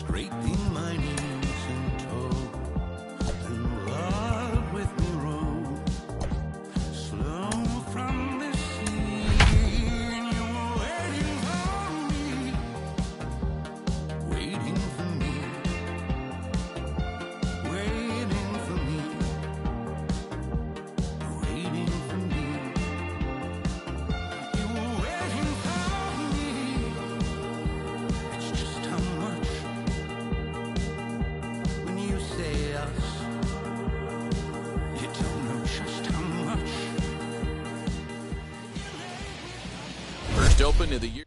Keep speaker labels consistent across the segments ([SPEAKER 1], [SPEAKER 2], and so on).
[SPEAKER 1] scraping my knees and toes, in love with the road, slow from the sea, and you were waiting for me, waiting for me, waiting for me, waiting for me. You were waiting for me. It's just how much when you say us, you don't know just how much.
[SPEAKER 2] First open of the year.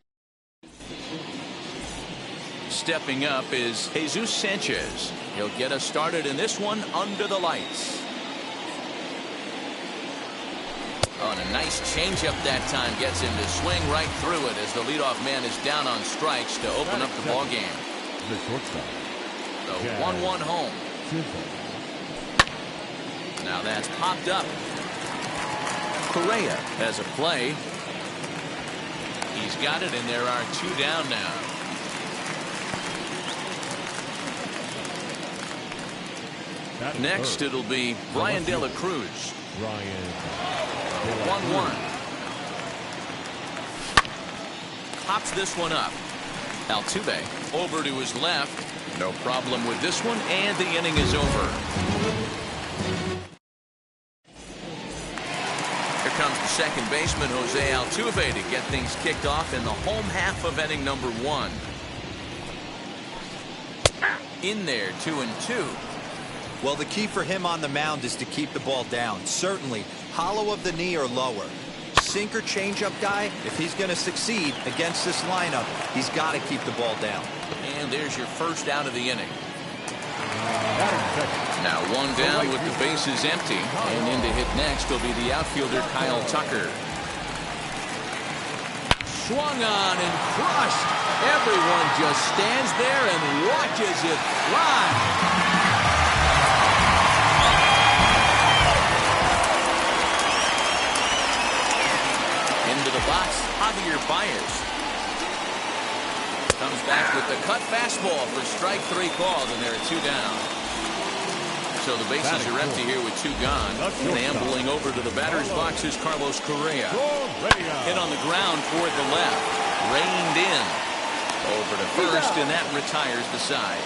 [SPEAKER 2] Stepping up is Jesus Sanchez. He'll get us started in this one under the lights. On a nice changeup that time, gets him to swing right through it as the leadoff man is down on strikes to open up the ball game.
[SPEAKER 3] The shortstop.
[SPEAKER 2] The 1-1 home. Now that's popped up. Correa has a play. He's got it, and there are two down now. Next, it'll be Brian De La Cruz. 1-1. Pops this one up. Altuve over to his left. No problem with this one, and the inning is over. Here comes the second baseman, Jose Altuve, to get things kicked off in the home half of inning number 1. In there, 2-2.
[SPEAKER 4] Well, the key for him on the mound is to keep the ball down. Certainly, hollow of the knee or lower. Sinker changeup guy, if he's going to succeed against this lineup, he's got to keep the ball down.
[SPEAKER 2] And there's your first out of the inning. Now one down with the bases empty, and in to hit next will be the outfielder Kyle Tucker. Swung on and crushed. Everyone just stands there and watches it fly. Into the box, Javier Baez. Comes back with the cut fastball for strike 3 called, and there are 2 down. So the bases are empty here with 2 gone. And ambling over to the batter's box is Carlos Correa. Hit on the ground toward the left. Reined in. Over to first, and that retires the side.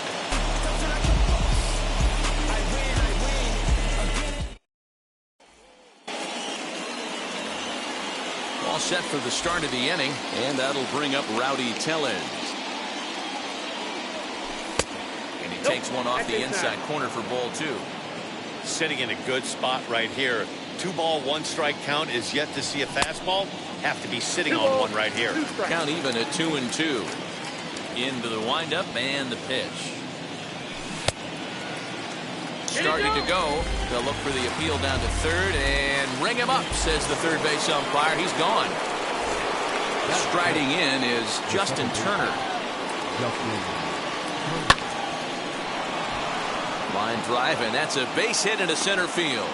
[SPEAKER 2] All set for the start of the inning, and that'll bring up Rowdy Tellez. And he takes one off the inside corner for ball 2.
[SPEAKER 5] Sitting in a good spot right here. 2 ball, 1 strike count is yet to see a fastball. Have to be sitting on one right here.
[SPEAKER 2] Count even at 2-2. Into the windup and the pitch. Starting to go. They'll look for the appeal down to third and ring him up, says the third base umpire. He's gone. Striding in is Justin Turner. Line drive, and that's a base hit into center field.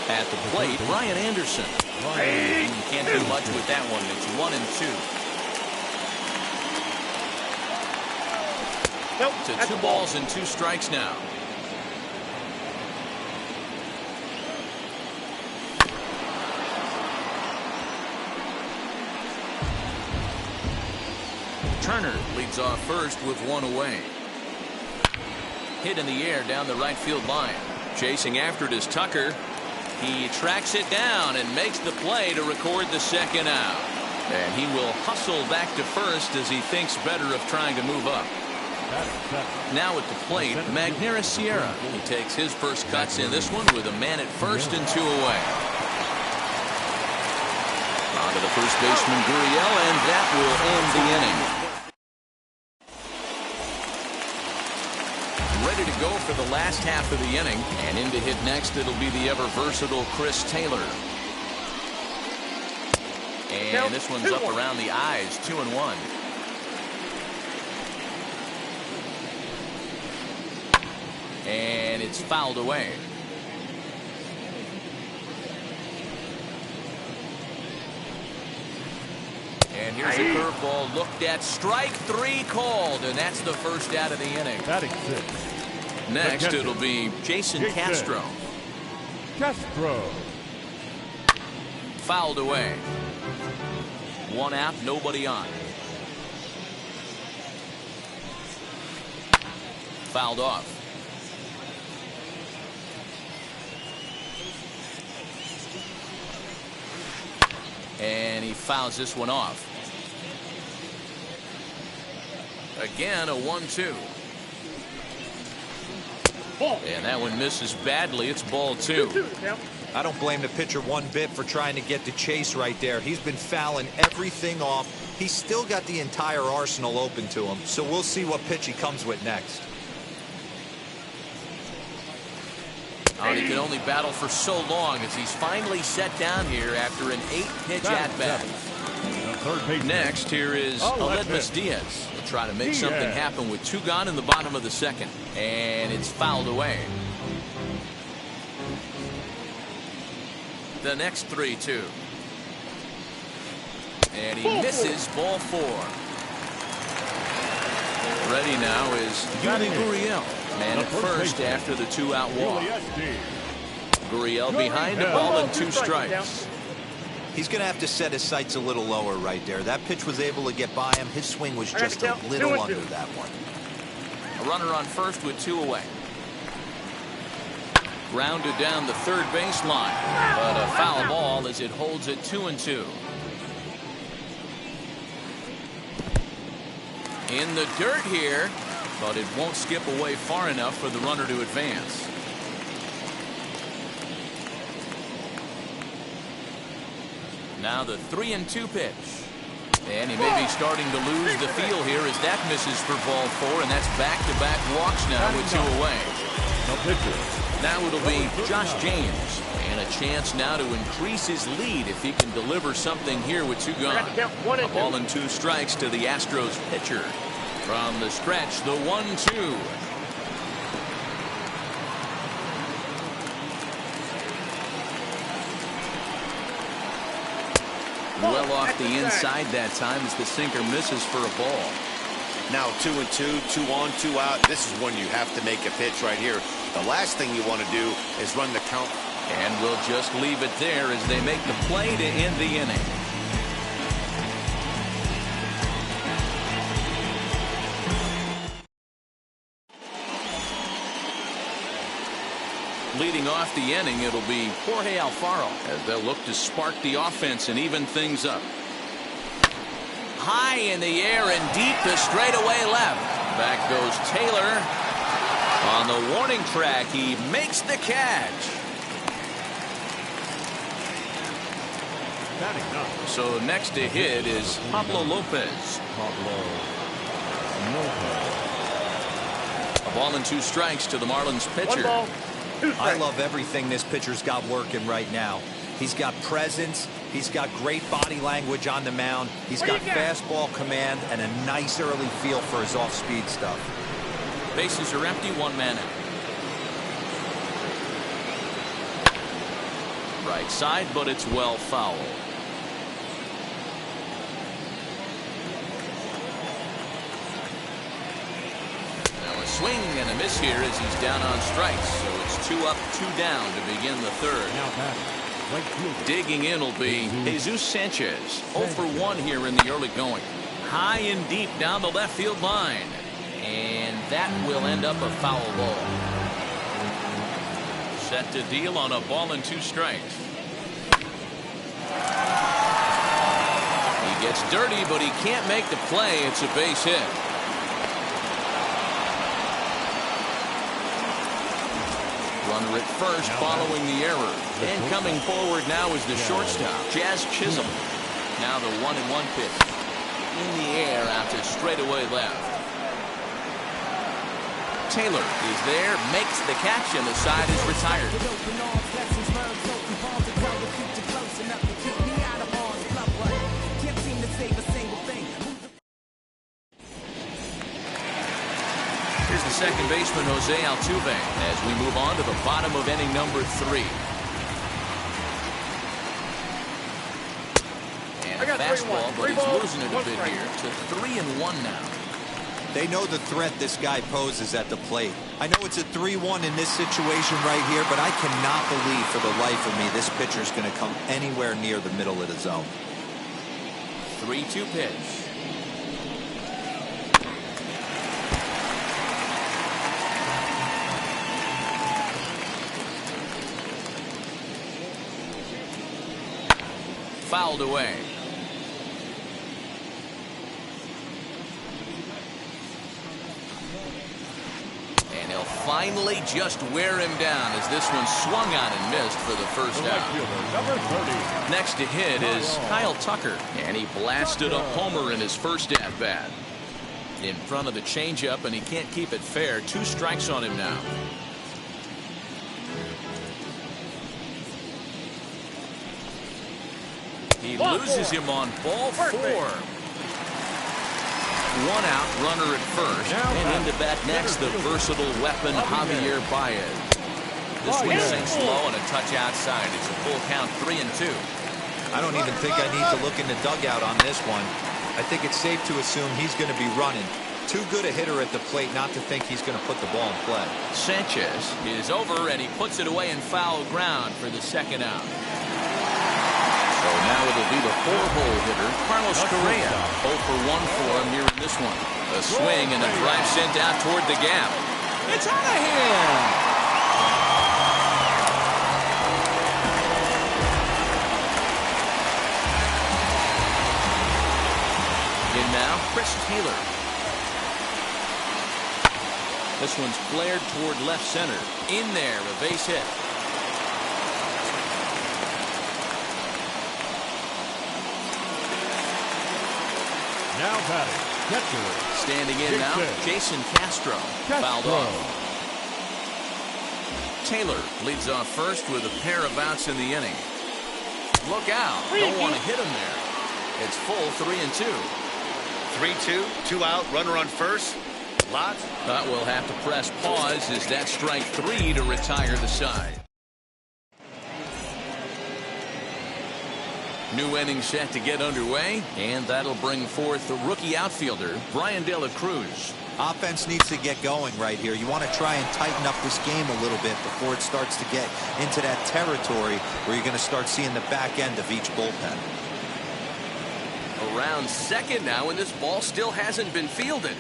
[SPEAKER 2] At the plate, Ryan Anderson. Can't do much with that one. It's 1-2. To 2 balls and 2 strikes now. Turner leads off first with 1 away. Hit in the air down the right field line. Chasing after it is Tucker. He tracks it down and makes the play to record the second out. And he will hustle back to first as he thinks better of trying to move up. Now at the plate, Magneuris Sierra. He takes his first cuts in this one with a man at first and 2 away. On to the first baseman, Gurriel, and that will end the inning. Ready to go for the last half of the inning, and in to hit next it'll be the ever versatile Chris Taylor. And this one's up around the eyes, 2-1. And it's fouled away. here's a curveball looked at. Strike 3 called, and that's the first out of the inning.
[SPEAKER 3] Batting 6.
[SPEAKER 2] Next, it'll be Jason Castro.
[SPEAKER 3] Castro.
[SPEAKER 2] Fouled away. 1 out, nobody on. Fouled off. And he fouls this one off. Again, a 1-2. And that one misses badly. It's ball 2.
[SPEAKER 4] I don't blame the pitcher one bit for trying to get the chase right there. He's been fouling everything off. He's still got the entire arsenal open to him. So we'll see what pitch he comes with next.
[SPEAKER 2] Oh, he could only battle for so long as he's finally set down here after an 8-pitch at-bat. Next, here is Aledmus Diaz. He'll try to make something happen with 2 gone in the bottom of the second. And it's fouled away. The next 3-2. And he misses ball 4. Ready now is Yuli Gurriel. Man at first after the 2-out walk. Gurriel behind a ball and 2 strikes.
[SPEAKER 4] He's going to have to set his sights a little lower right there. That pitch was able to get by him. His swing was just a little under that one.
[SPEAKER 2] A runner on first with 2 away. Grounded down the third baseline, but a foul ball as it holds it 2-2. In the dirt here, but it won't skip away far enough for the runner to advance. Now the 3-2 pitch. And he may be starting to lose the feel here as that misses for ball 4, and that's back-to-back walks now with 2 away.
[SPEAKER 3] No pitcher.
[SPEAKER 2] Now it'll be Josh James, and a chance now to increase his lead if he can deliver something here with 2 gone. A ball and 2 strikes to the Astros pitcher. From the stretch, the 1-2. Well off the inside that time as the sinker misses for a ball.
[SPEAKER 5] Now 2-2, 2 on, 2 out. This is when you have to make a pitch right here. The last thing you want to do is run the count.
[SPEAKER 2] And we'll just leave it there as they make the play to end the inning. Leading off the inning, it'll be Jorge Alfaro as they'll look to spark the offense and even things up. High in the air and deep to straightaway left. Back goes Taylor. On the warning track, he makes the catch. So next to hit is Pablo Lopez. A ball and 2 strikes to the Marlins pitcher.
[SPEAKER 4] I love everything this pitcher's got working right now. He's got presence. He's got great body language on the mound. He's got fastball command and a nice early feel for his off-speed stuff.
[SPEAKER 2] Bases are empty, 1 man out. Right side, but it's well fouled. Now a swing and a miss here as he's down on strikes. So it's 2 up, 2 down to begin the third. Digging in will be Jesus Sanchez. 0 for 1 here in the early going. High and deep down the left field line. And that will end up a foul ball. Set to deal on a ball and 2 strikes. He gets dirty, but he can't make the play. It's a base hit. Runner at first following the error. And coming forward now is the shortstop, Jazz Chisholm. Now the 1-1 pitch. In the air out to straightaway left. Taylor is there, makes the catch, and the side is retired. Here's the second baseman, Jose Altuve, as we move on to the bottom of inning number 3. And a fastball, but he's losing it a bit here to 3-1 now.
[SPEAKER 4] They know the threat this guy poses at the plate. I know it's a 3-1 in this situation right here, but I cannot believe for the life of me this pitcher is going to come anywhere near the middle of the zone.
[SPEAKER 2] 3-2 pitch. Fouled away. And he'll finally just wear him down as this one swung on and missed for the first out.
[SPEAKER 3] Number 30.
[SPEAKER 2] Next to hit is Kyle Tucker, and he blasted a homer in his first at-bat. In front of the changeup, and he can't keep it fair. 2 strikes on him now. He loses him on ball 4. 1 out, runner at first. And into bat next, the versatile weapon, Javier Baez. This one sinks low and a touch outside. It's a full count, 3-2.
[SPEAKER 4] I don't even think I need to look in the dugout on this one. I think it's safe to assume he's going to be running. Too good a hitter at the plate not to think he's going to put the ball in play.
[SPEAKER 2] Sanchez is over, and he puts it away in foul ground for the second out. So now it'll be the 4-hole hitter, Carlos Correa. 0 for 1 for him here in this one. A swing and a drive sent out toward the gap. It's out of here. In now, Chris Taylor. This one's flared toward left center. In there, a base hit.
[SPEAKER 3] Now batting, catcher.
[SPEAKER 2] Standing in now, Jason Castro. Fouled off. Taylor leads off first with a pair of outs in the inning. Look out. Don't want to hit him there. It's full 3-2.
[SPEAKER 5] 3-2, 2 out, runner on first. Lots.
[SPEAKER 2] But we'll have to press pause as that strike 3 to retire the side. New inning set to get underway, and that'll bring forth the rookie outfielder, Brian De La Cruz.
[SPEAKER 4] Offense needs to get going right here. You want to try and tighten up this game a little bit before it starts to get into that territory where you're going to start seeing the back end of each bullpen.
[SPEAKER 2] Around second now, and this ball still hasn't been fielded.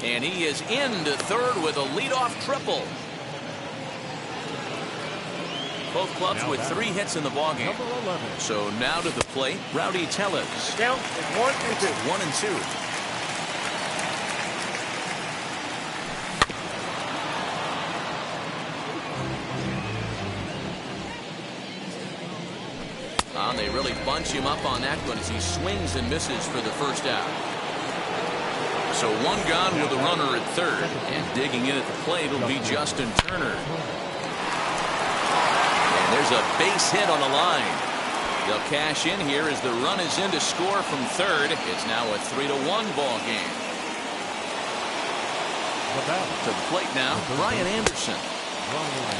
[SPEAKER 2] And he is into third with a leadoff triple. Both clubs with 3 hits in the ballgame. So now to the plate, Rowdy Tellez.
[SPEAKER 6] Count is 1-2.
[SPEAKER 2] 1-2. They really bunch him up on that one as he swings and misses for the first out. So 1 gone with a runner at third, and digging in at the plate will be Justin Turner. And there's a base hit on the line. They'll cash in here as the run is in to score from third. It's now a 3-1 ball game. To the plate now, Brian Anderson.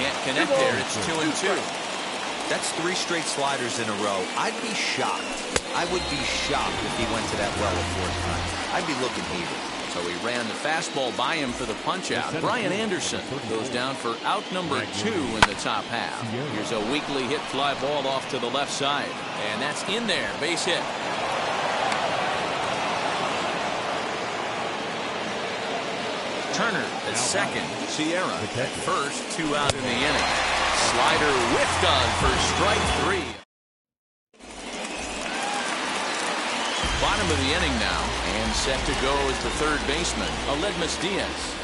[SPEAKER 2] Can't connect there. It's 2-2.
[SPEAKER 4] That's 3 straight sliders in a row. I'd be shocked. I would be shocked if he went to that well a 4th time. I'd be looking heated.
[SPEAKER 2] So he ran the fastball by him for the punch-out. Brian Anderson goes down for out number 2 in the top half. Here's a weakly hit fly ball off to the left side. And that's in there. Base hit. Turner at second. Sierra at first. 2 out in the inning. Slider whiffed on for strike 3. Bottom of the inning now, and set to go is the third baseman, Aledmus Diaz.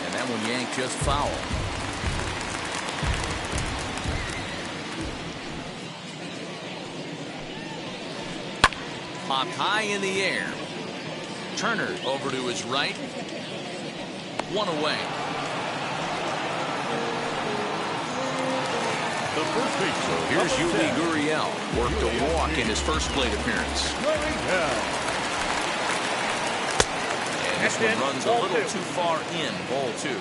[SPEAKER 2] And that one yanked just foul. Popped high in the air. Turner over to his right. 1 away.
[SPEAKER 3] The first base.
[SPEAKER 2] So here's Yuli Gurriel. Worked a walk in his first plate appearance. And this one runs a little too far in. Ball 2.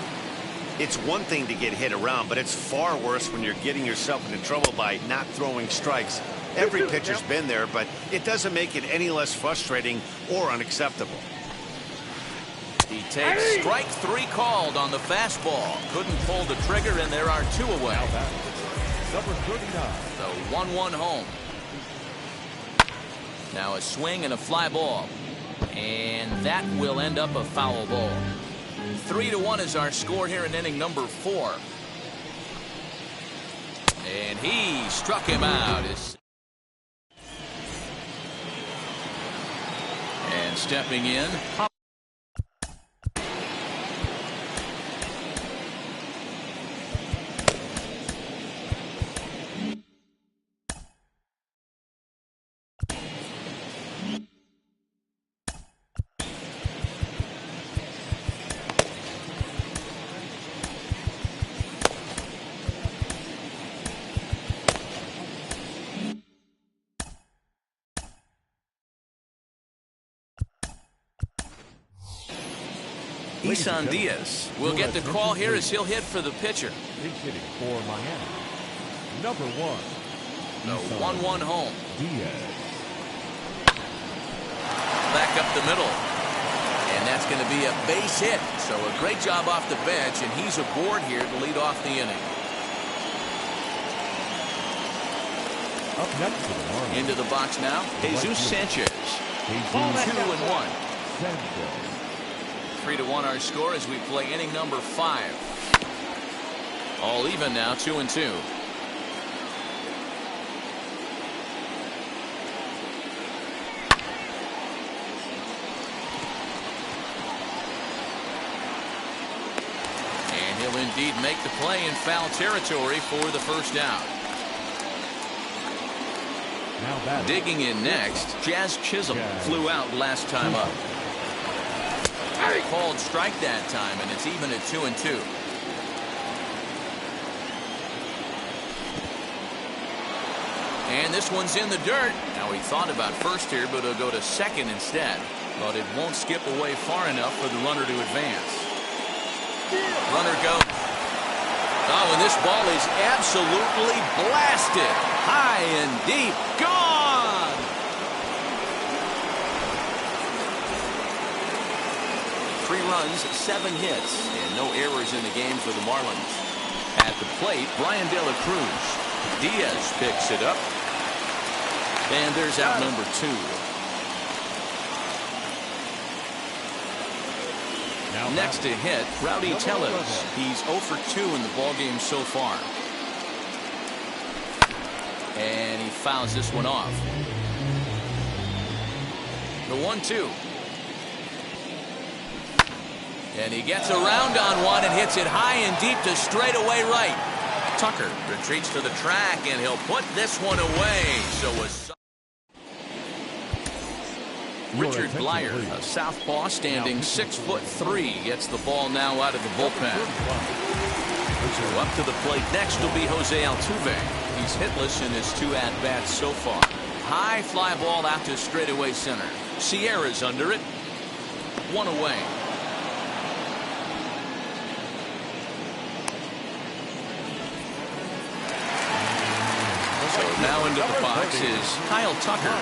[SPEAKER 5] It's one thing to get hit around, but it's far worse when you're getting yourself into trouble by not throwing strikes. Every pitcher's been there, but it doesn't make it any less frustrating or unacceptable.
[SPEAKER 2] He takes strike 3 called on the fastball. Couldn't pull the trigger, and there are 2 away.
[SPEAKER 3] Now batting, number 39.
[SPEAKER 2] The 1-1 home. Now a swing and a fly ball. And that will end up a foul ball. 3-1 is our score here in inning number 4. And he struck him out. And stepping in. Isan Diaz will get the call here as he'll hit for the pitcher.
[SPEAKER 3] He's hitting for Miami. Number 1.
[SPEAKER 2] The 1-1 home.
[SPEAKER 3] Diaz.
[SPEAKER 2] Back up the middle. And that's going to be a base hit. So a great job off the bench, and he's aboard here to lead off the inning.
[SPEAKER 3] Up next to the Marlins.
[SPEAKER 2] Into the box now, Jesus Sanchez. 2-1.
[SPEAKER 3] Sanchez.
[SPEAKER 2] 3-1 our score as we play inning number 5. All even now, 2-2. And he'll indeed make the play in foul territory for the first down.
[SPEAKER 3] Now batting.
[SPEAKER 2] Digging in next, Jazz Chisholm flew out last time up. Called strike that time, and it's even at 2-2. And this one's in the dirt. Now he thought about first here, but he'll go to second instead. But it won't skip away far enough for the runner to advance. Runner goes. Oh, and this ball is absolutely blasted. High and deep. Gone! 3 runs, 7 hits, and no errors in the game for the Marlins. At the plate, Brian De La Cruz. Diaz picks it up. And there's out number 2.
[SPEAKER 3] Now
[SPEAKER 2] Next to hit, Rowdy Tellez. He's 0 for 2 in the ballgame so far. And he fouls this one off. The 1-2. And he gets around on one and hits it high and deep to straightaway right. Tucker retreats to the track, and he'll put this one away. So Richard Blyer, a southpaw standing 6'3", gets the ball now out of the bullpen. So up to the plate next will be Jose Altuve. He's hitless in his 2 at-bats so far. High fly ball out to straightaway center. Sierra's under it. 1 away. So now into the box is Kyle Tucker.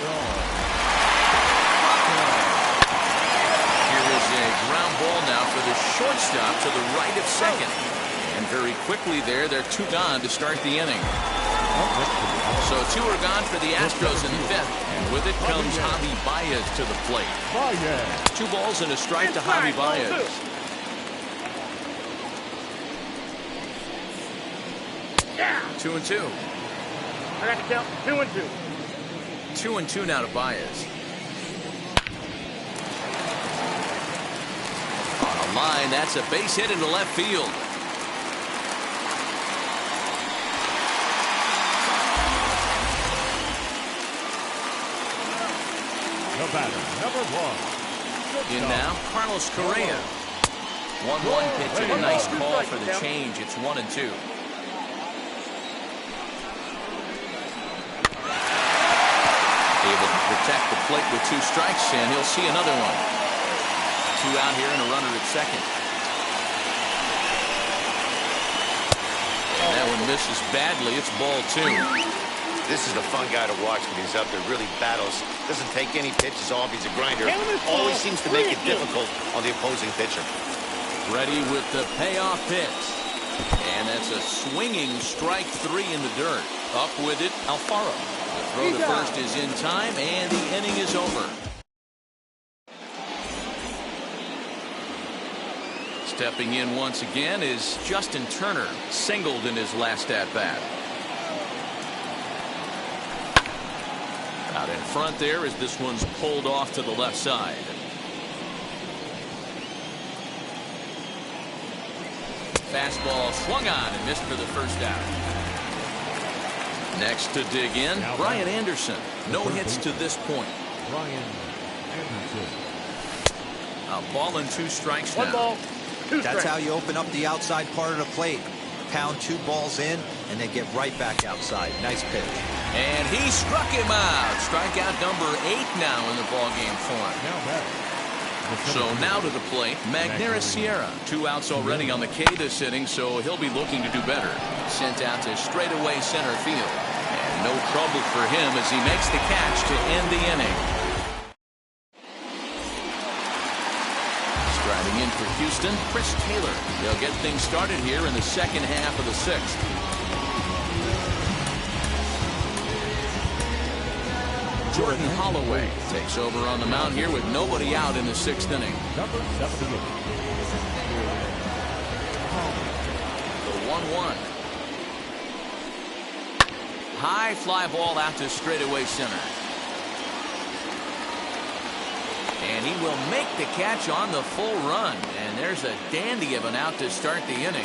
[SPEAKER 2] Here is a ground ball now for the shortstop to the right of second. And very quickly there, they're 2 gone to start the inning. So 2 are gone for the Astros in the 5th. And with it comes Javi Baez to the plate. 2 balls and a strike to Javi Baez.
[SPEAKER 6] Yeah.
[SPEAKER 2] 2-2.
[SPEAKER 6] I got to count 2-2.
[SPEAKER 2] 2-2 now to Baez. On a line, that's a base hit into left field.
[SPEAKER 3] The batter, number 1.
[SPEAKER 2] In now, Carlos Correa. 1-1 pitch and a nice call for the change. It's 1-2. Able to protect the plate with 2 strikes, and he'll see another one. 2 out here and a runner at second. That one misses badly. It's ball 2.
[SPEAKER 5] This is the fun guy to watch when he's up there. Really battles. Doesn't take any pitches off. He's a grinder. Always seems to make it difficult on the opposing pitcher.
[SPEAKER 2] Ready with the payoff pitch. And that's a swinging strike 3 in the dirt. Up with it, Alfaro. The throw to first is in time, and the inning is over. Stepping in once again is Justin Turner, singled in his last at-bat. Out in front there as this one's pulled off to the left side. Fastball swung on and missed for the first out. Next to dig in, Brian Anderson. No hits to this point.
[SPEAKER 3] Brian Anderson.
[SPEAKER 2] A ball and 2 strikes
[SPEAKER 6] One
[SPEAKER 2] now.
[SPEAKER 6] ball, 2
[SPEAKER 4] That's
[SPEAKER 6] strikes.
[SPEAKER 4] how you open up the outside part of the plate. Pound 2 balls in, and they get right back outside. Nice pitch.
[SPEAKER 2] And he struck him out. Strikeout number 8 now in the ballgame form.
[SPEAKER 3] Now back.
[SPEAKER 2] So now to the plate, Magnera Sierra. 2 outs already on the K this inning, so he'll be looking to do better. Sent out to straightaway center field. And no trouble for him as he makes the catch to end the inning. Striding in for Houston, Chris Taylor. They'll get things started here in the second half of the 6th. Jordan Holloway takes over on the mound here with nobody out in the 6th inning.
[SPEAKER 3] Number 78.
[SPEAKER 2] The 1-1. High fly ball out to straightaway center. And he will make the catch on the full run. And there's a dandy of an out to start the inning.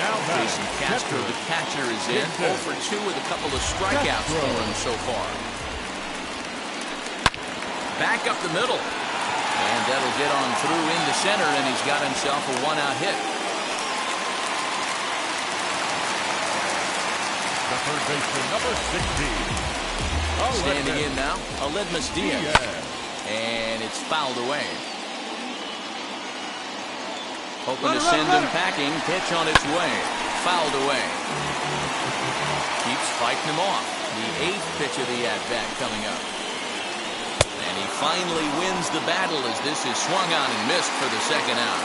[SPEAKER 3] Now back.
[SPEAKER 2] Jason Castro, the catcher, is in. 0 for 2 with a couple of strikeouts for him so far. Back up the middle. And that'll get on through into center, and he's got himself a 1-out hit.
[SPEAKER 3] The third baseman, number 16.
[SPEAKER 2] Standing in now, Aledmus Diaz. And it's fouled away. Hoping to send him packing. Pitch on its way. Fouled away. Keeps fighting him off. The 8th pitch of the at-bat coming up. And he finally wins the battle as this is swung on and missed for the second out.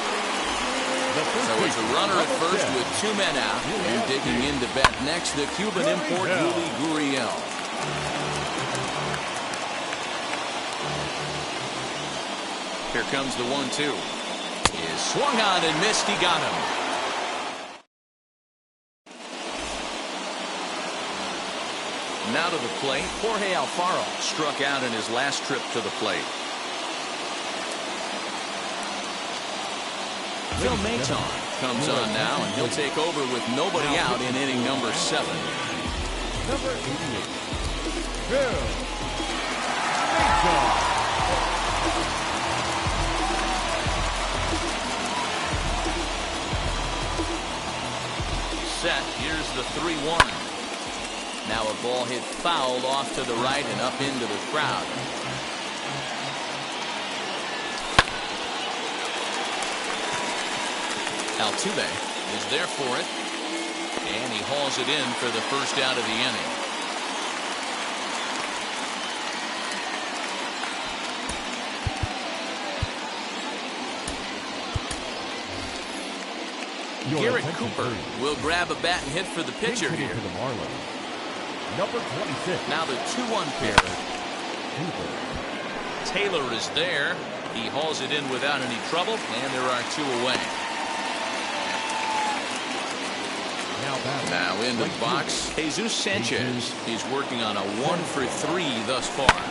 [SPEAKER 2] So it's a runner at first with 2 men out. And digging in to bat next, the Cuban import, Yuli Gurriel. Here comes the 1-2. Is swung on and missed. He got him. Now to the plate, Jorge Alfaro struck out in his last trip to the plate. Phil Maton comes on now, and he'll take over with nobody out in inning number 7.
[SPEAKER 3] Number 88. Phil Maton.
[SPEAKER 2] Set. Here's the 3-1. Now a ball hit foul off to the right and up into the crowd. Altuve is there for it. And he hauls it in for the first out of the inning. Garrett Cooper will grab a bat and hit for the pitcher here.
[SPEAKER 3] To the Marlins. Number 26.
[SPEAKER 2] Now the 2-1 pitch.
[SPEAKER 3] Cooper.
[SPEAKER 2] Taylor is there. He hauls it in without any trouble, and there are 2 away. Now in the box, Jesus Sanchez. He's working on a 1 for 3 thus far.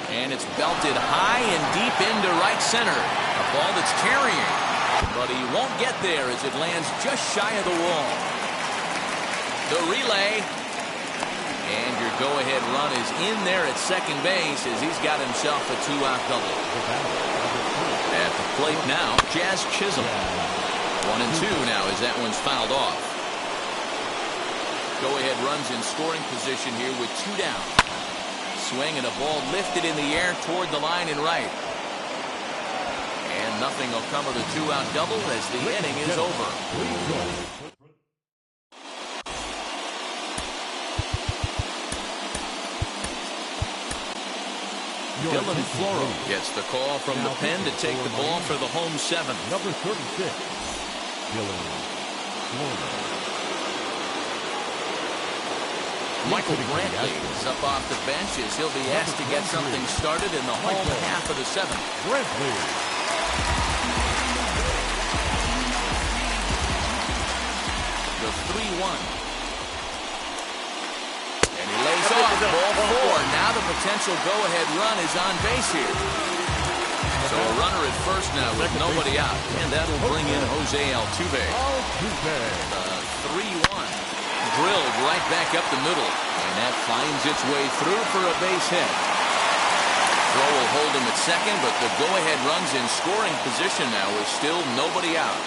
[SPEAKER 2] And it's belted high and deep into right center. A ball that's carrying. But he won't get there as it lands just shy of the wall. The relay. And your go-ahead run is in there at second base as he's got himself a 2-out double. At the plate now, Jazz Chisholm. 1-2 now as that one's fouled off. Go-ahead runs in scoring position here with 2 down. Swing and a ball lifted in the air toward the line and right. And nothing will come of the 2-out double as the inning is over. Dylan Floro gets the call from the pen to take the ball for the home 7th.
[SPEAKER 3] Number 36, Dylan Floro.
[SPEAKER 2] Michael Brantley is up off the bench as he'll be asked to get something started in the home half of the 7th.
[SPEAKER 3] Brantley.
[SPEAKER 2] The 3-1. And he lays off ball 4. Now the potential go-ahead run is on base here. So a runner at first now with nobody out. And that'll bring in Jose Altuve. The 3-1. Drilled right back up the middle. And that finds its way through for a base hit. Throw will hold him at second, but the go-ahead run's in scoring position now with still nobody out.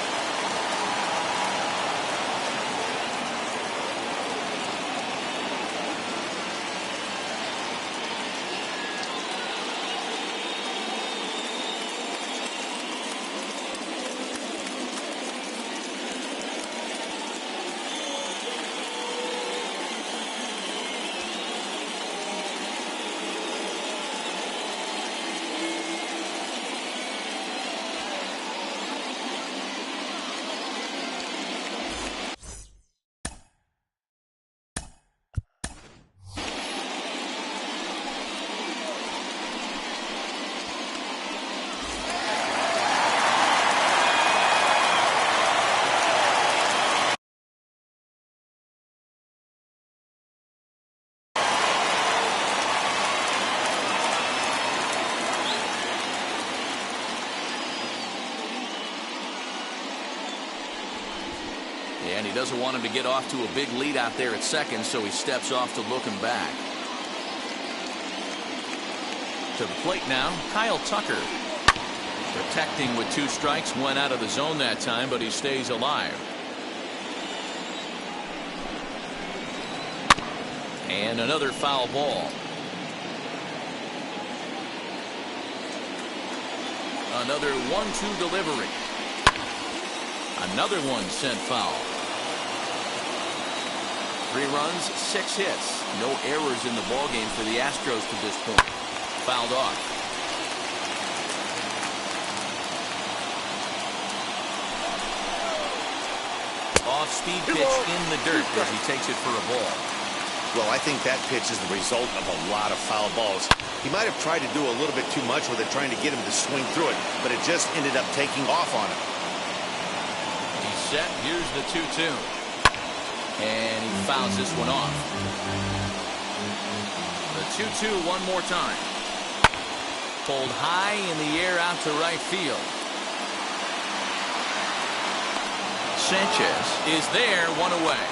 [SPEAKER 2] And he doesn't want him to get off to a big lead out there at second, so he steps off to look him back. To the plate now, Kyle Tucker. Protecting with 2 strikes, went out of the zone that time, but he stays alive. And another foul ball. Another 1-2 delivery. Another one sent foul. 3 runs, 6 hits. No errors in the ballgame for the Astros to this point. Fouled off. Off-speed pitch in the dirt as he takes it for a ball.
[SPEAKER 5] Well, I think that pitch is the result of a lot of foul balls. He might have tried to do a little bit too much with it, trying to get him to swing through it, but it just ended up taking off on him.
[SPEAKER 2] He's set. Here's the 2-2. And he fouls this one off. The 2-2 one more time. Pulled high in the air out to right field. Sanchez is there, 1 away.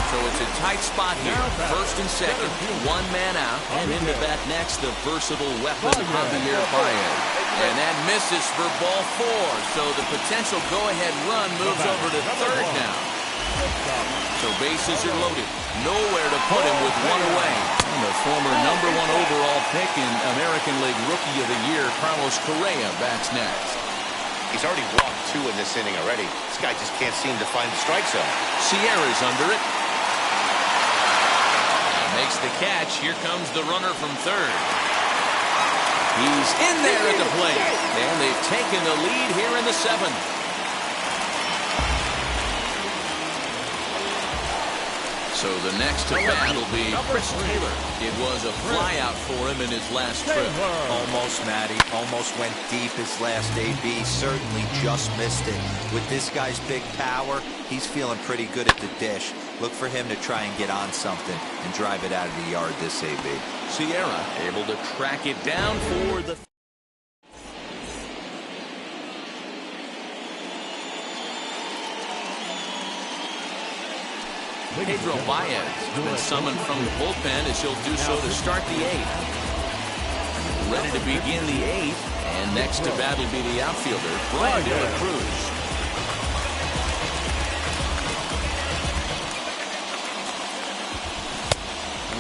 [SPEAKER 2] So it's a tight spot here. First and second, 1 man out. And into bat next, the versatile weapon, Javier Baez. And that misses for ball 4. So the potential go-ahead run moves over to third now. So bases are loaded. Nowhere to put him with 1 away. And the former #1 overall pick in American League Rookie of the Year, Carlos Correa, bats next.
[SPEAKER 5] He's already walked 2 in this inning already. This guy just can't seem to find the strike zone.
[SPEAKER 2] Sierra's under it. Makes the catch. Here comes the runner from third. He's in there at the plate. And they've taken the lead here in the 7th. So the next to bat will be Chris Taylor. It was a flyout for him in his last trip.
[SPEAKER 4] Almost, Matty. Almost went deep his last AB. Certainly just missed it. With this guy's big power, he's feeling pretty good at the dish. Look for him to try and get on something and drive it out of the yard this AB.
[SPEAKER 2] Sierra able to track it down for the... Pedro Baez has been summoned from the bullpen as he'll do so to start the 8th. Ready to begin the 8th, and next to bat will be the outfielder, Brian De La Cruz.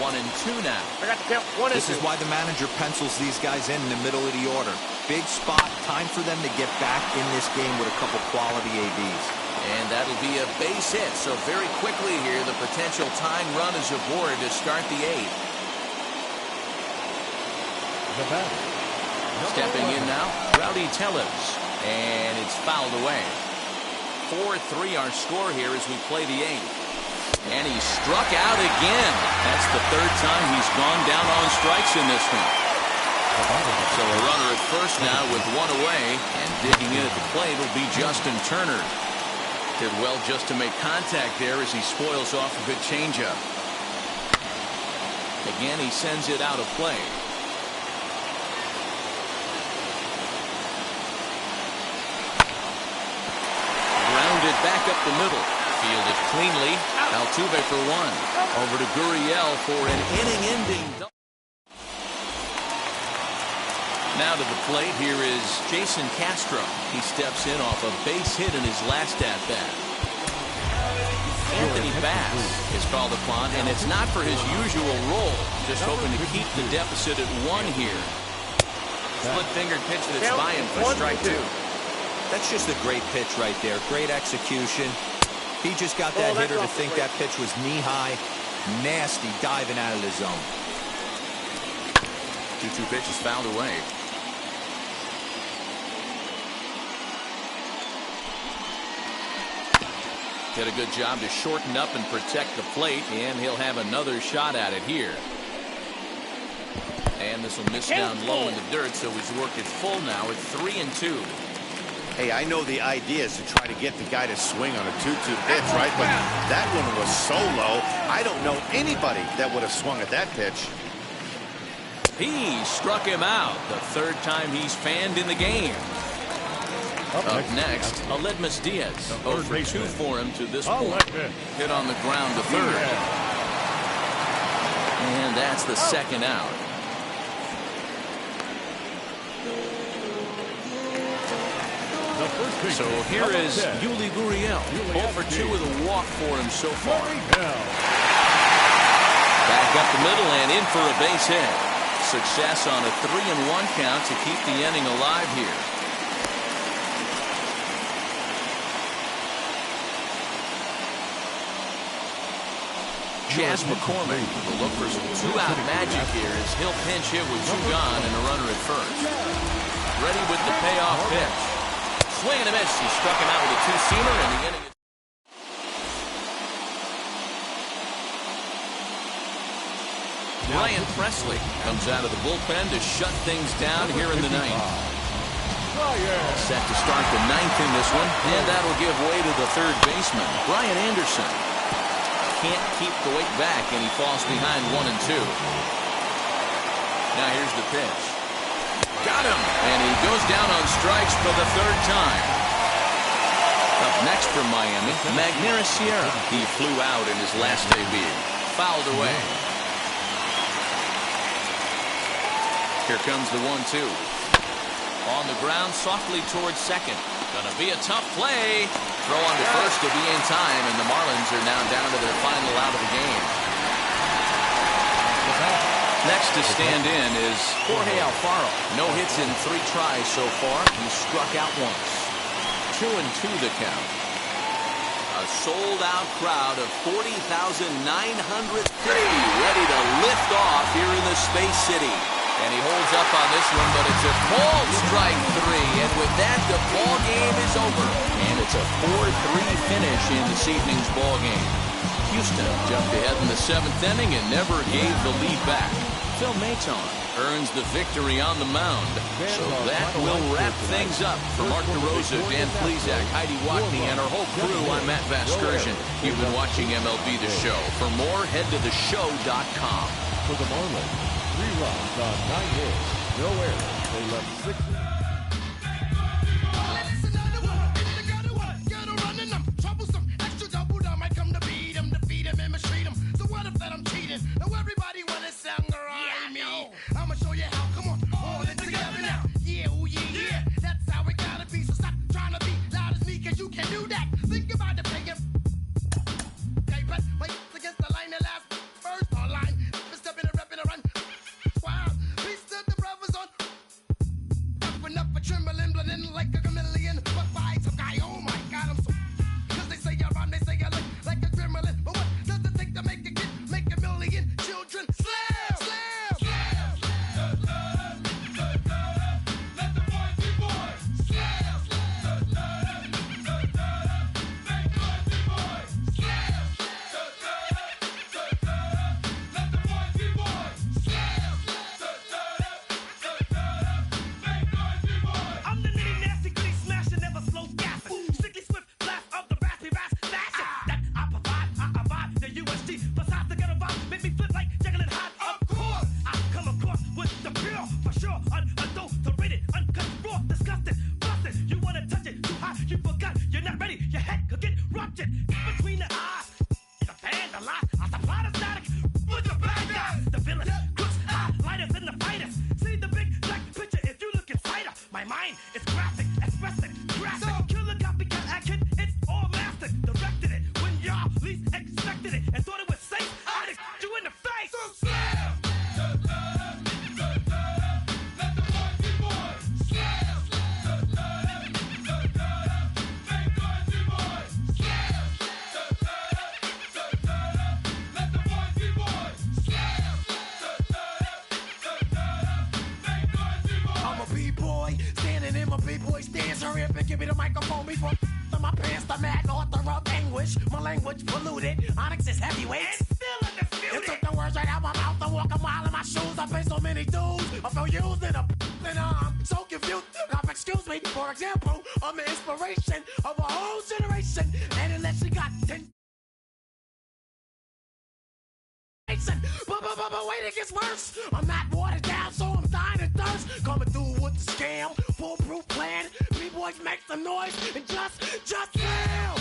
[SPEAKER 2] One and 2 now.
[SPEAKER 6] I got the count. 1 and 2.
[SPEAKER 4] This is why the manager pencils these guys in the middle of the order. Big spot. Time for them to get back in this game with a couple quality ABs.
[SPEAKER 2] And that'll be a base hit. So very quickly here, the potential tying run is aboard to start the 8th.
[SPEAKER 3] The batter.
[SPEAKER 2] Stepping in now, Rowdy Tellez. And it's fouled away. 4-3 our score here as we play the 8th. And he struck out again. That's the 3rd time he's gone down on strikes in this one. So a runner at first now with 1 away. And digging in at the plate will be Justin Turner. Did well just to make contact there as he spoils off a good changeup. Again, he sends it out of play. Grounded back up the middle. Fielded cleanly. Altuve for 1. Over to Gurriel for an inning-ending double. Now to the plate, here is Jason Castro. He steps in off a base hit in his last at-bat. Anthony Bass is called upon, and it's not for his usual role. Just hoping to keep the deficit at 1 here. Split-fingered pitch that's by him for strike 2.
[SPEAKER 4] That's just a great pitch right there. Great execution. He just got that hitter to think that pitch was knee-high. Nasty diving out of the zone.
[SPEAKER 2] 2-2 pitch is fouled away. Did a good job to shorten up and protect the plate, and he'll have another shot at it here. And this will miss down low in the dirt, so he's worked it full now at 3-2.
[SPEAKER 5] Hey, I know the idea is to try to get the guy to swing on a 2-2 pitch, right? But that one was so low, I don't know anybody that would have swung at that pitch.
[SPEAKER 2] He struck him out, the 3rd time he's fanned in the game. Up next, Aledmus Diaz. 0 for 2 for him to this point. Hit on the ground to 3rd. And that's the 2nd out. So here is Yuli Gurriel. 0 for 2 with a walk for him so far. Back up the middle and in for a base hit. Success on a 3-1 count to keep the inning alive here. Chas McCormick will look for some 2-out magic here as he'll pinch hit with 2 gone and a runner at first. Ready with the payoff pitch. Swing and a miss. He struck him out with a 2-seamer and the inning. Brian Presley comes out of the bullpen to shut things down here in the 9th. Set to start the 9th in this one, and that'll give way to the 3rd baseman, Brian Anderson. Can't keep the weight back, and he falls behind 1-2. Now here's the pitch. Got him! And he goes down on strikes for the 3rd time. Up next from Miami, Magneuris Sierra. He flew out in his last debut. Fouled away. Here comes the 1-2. On the ground, softly towards 2nd. Gonna be a tough play. Throw on to first to be in time, and the Marlins are now down to their final out of the game. Next to stand in is Jorge Alfaro. No hits in 3 tries so far. He struck out once. 2-2 the count. A sold-out crowd of 40,950 ready to lift off here in the Space City. And he holds up on this one, but it's a called strike 3. And with that, the ball game is over. And it's a 4-3 finish in this evening's ball game. Houston jumped ahead in the 7th inning and never gave the lead back. Phil Maton earns the victory on the mound. So that will wrap things up. For Mark DeRosa, Dan Plesac, Heidi Watney, and our whole crew, I'm Matt Vasgersian. You've been watching MLB The Show. For more, head to theshow.com.
[SPEAKER 3] For the Marlins, 3 runs on 9 hits, no errors. They left 6.
[SPEAKER 1] Least expected it and thought it was safe. I'd you in the face. So slam. Let the boys be boys. Slam. Make noise, be boys. Slam. Let the boys be boys. Slam. Make noise, be boys.
[SPEAKER 7] I'm a b-boy, standing in my b-boy stance. Hurry up and give me the microphone before my pants. The mad author of anguish. My language polluted. Onyx is heavyweight.
[SPEAKER 1] And still undisputed.
[SPEAKER 7] You took the words right out my mouth. I walk a mile in my shoes. I pay so many dues. I feel used and I'm so confused. Now, excuse me, for example, I'm the inspiration of a whole generation. And unless you got 10. But wait, it gets worse. I'm not watered down, so I'm dying of thirst. Coming through with the scam, foolproof plan. B-boys make some noise and just fail.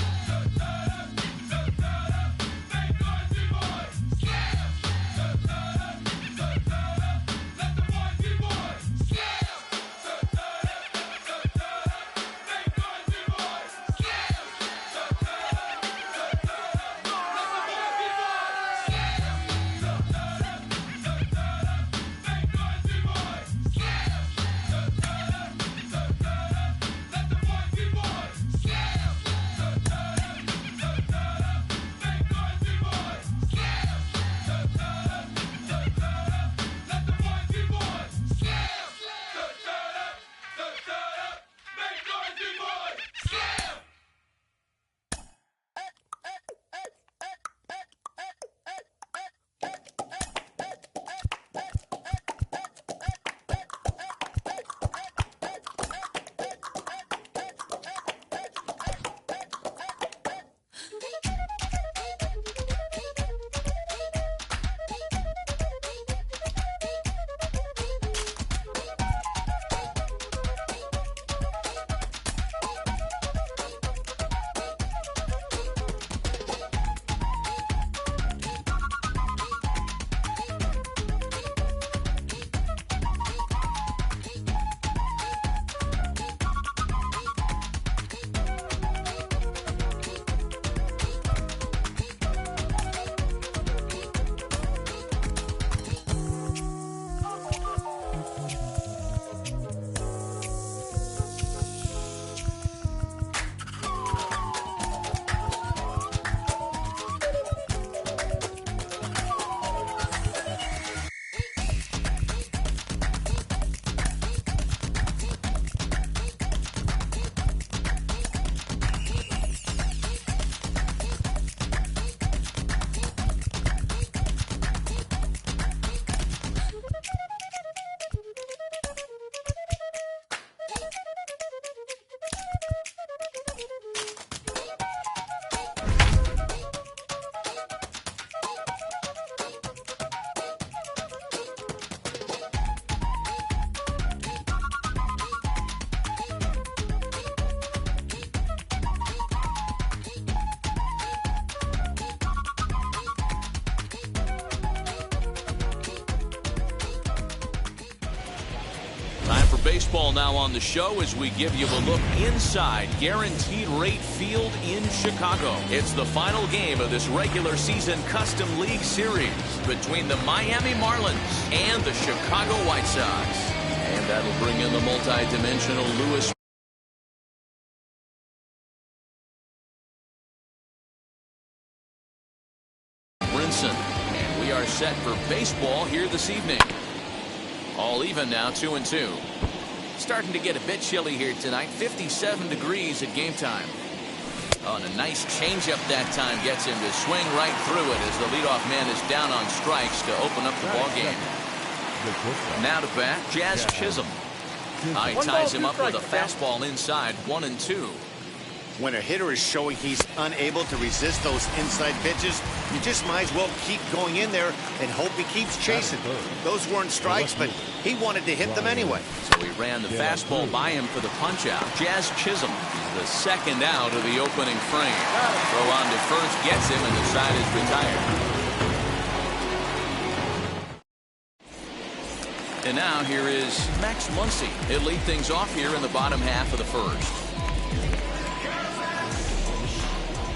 [SPEAKER 2] Baseball now on the show as we give you a look inside Guaranteed Rate Field in Chicago. It's the final game of this regular season Custom League Series between the Miami Marlins and the Chicago White Sox. And that'll bring in the multi-dimensional Lewis Brinson. And we are set for baseball here this evening. All even now, 2-2. Starting to get a bit chilly here tonight. 57 degrees at game time. Oh, and a nice changeup that time gets him to swing right through it as the leadoff man is down on strikes to open up the ball game. Now to bat, Jazz Chisholm. He ties him up with a fastball inside, 1-2.
[SPEAKER 5] When a hitter is showing he's unable to resist those inside pitches, you just might as well keep going in there and hope he keeps chasing. Those weren't strikes, but he wanted to hit them anyway.
[SPEAKER 2] So he ran the fastball by him for the punch-out. Jazz Chisholm, the second out of the opening frame. Throw on to first gets him, and the side is retired. And now here is Max Muncy. He'll lead things off here in the bottom half of the first.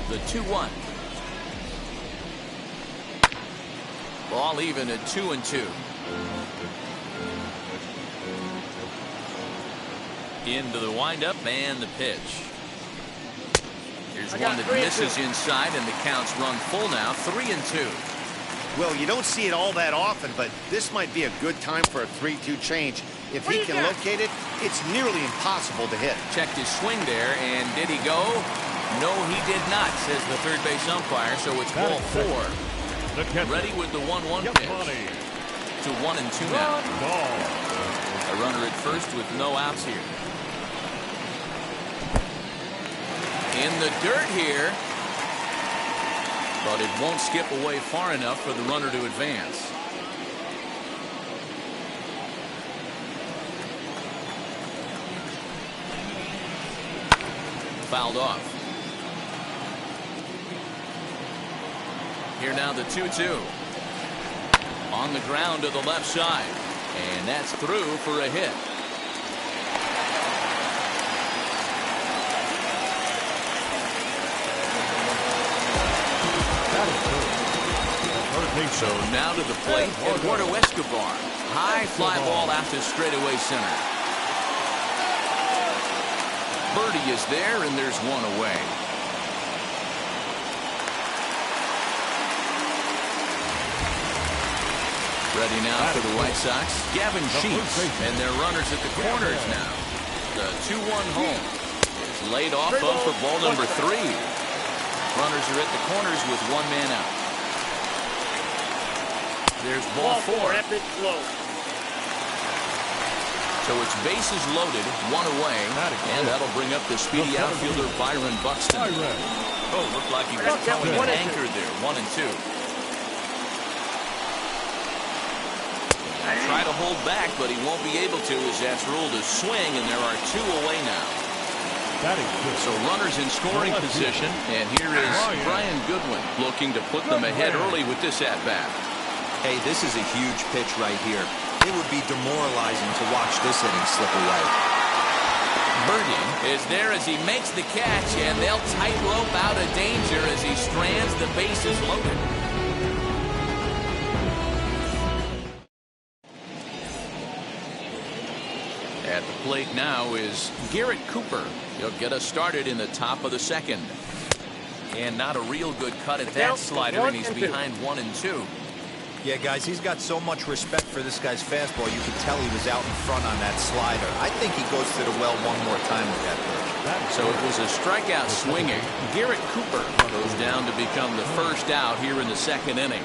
[SPEAKER 2] The 2-1. Ball even at 2-2. Into the windup and the pitch. Here's one that misses inside, and the count's run full now, 3-2.
[SPEAKER 5] Well, you don't see it all that often, but this might be a good time for a 3-2 change. If he can locate it, it's nearly impossible to hit.
[SPEAKER 2] Checked his swing there, and did he go? No, he did not, says the third base umpire, so it's ball 4. Ready with the 1-1 pitch. To 1-2 now. A runner at first with no outs here. In the dirt here, but it won't skip away far enough for the runner to advance. Fouled off. Here now the 2-2. On the ground to the left side. And that's through for a hit. So now to the plate, Eduardo Escobar. High fly ball out to straightaway center. Birdie is there, and there's one away. Ready now for the White Sox, Gavin Sheets, and their runners at the corners now. The 2-1 home is laid off up for ball number 3. Runners are at the corners with one man out. There's ball 4. So it's bases loaded, one away, and that'll bring up the speedy outfielder Byron Buxton. Oh, looked like he was coming an anchor there, 1-2. Try to hold back, but he won't be able to as that's ruled a swing, and there are 2 away now. So runners in scoring position, and here is Brian Goodwin looking to put them ahead early with this at-bat.
[SPEAKER 4] Hey, this is a huge pitch right here. It would be demoralizing to watch this inning slip away.
[SPEAKER 2] Birdie is there as he makes the catch, and they'll tightrope out of danger as he strands the bases loaded. At the plate now is Garrett Cooper. He'll get us started in the top of the second. And not a real good cut at that slider, and he's behind 1-2.
[SPEAKER 4] Yeah, guys, he's got so much respect for this guy's fastball. You can tell he was out in front on that slider. I think he goes to the well one more time with that pitch.
[SPEAKER 2] So it was a strikeout swinging. Garrett Cooper goes down to become the first out here in the second inning.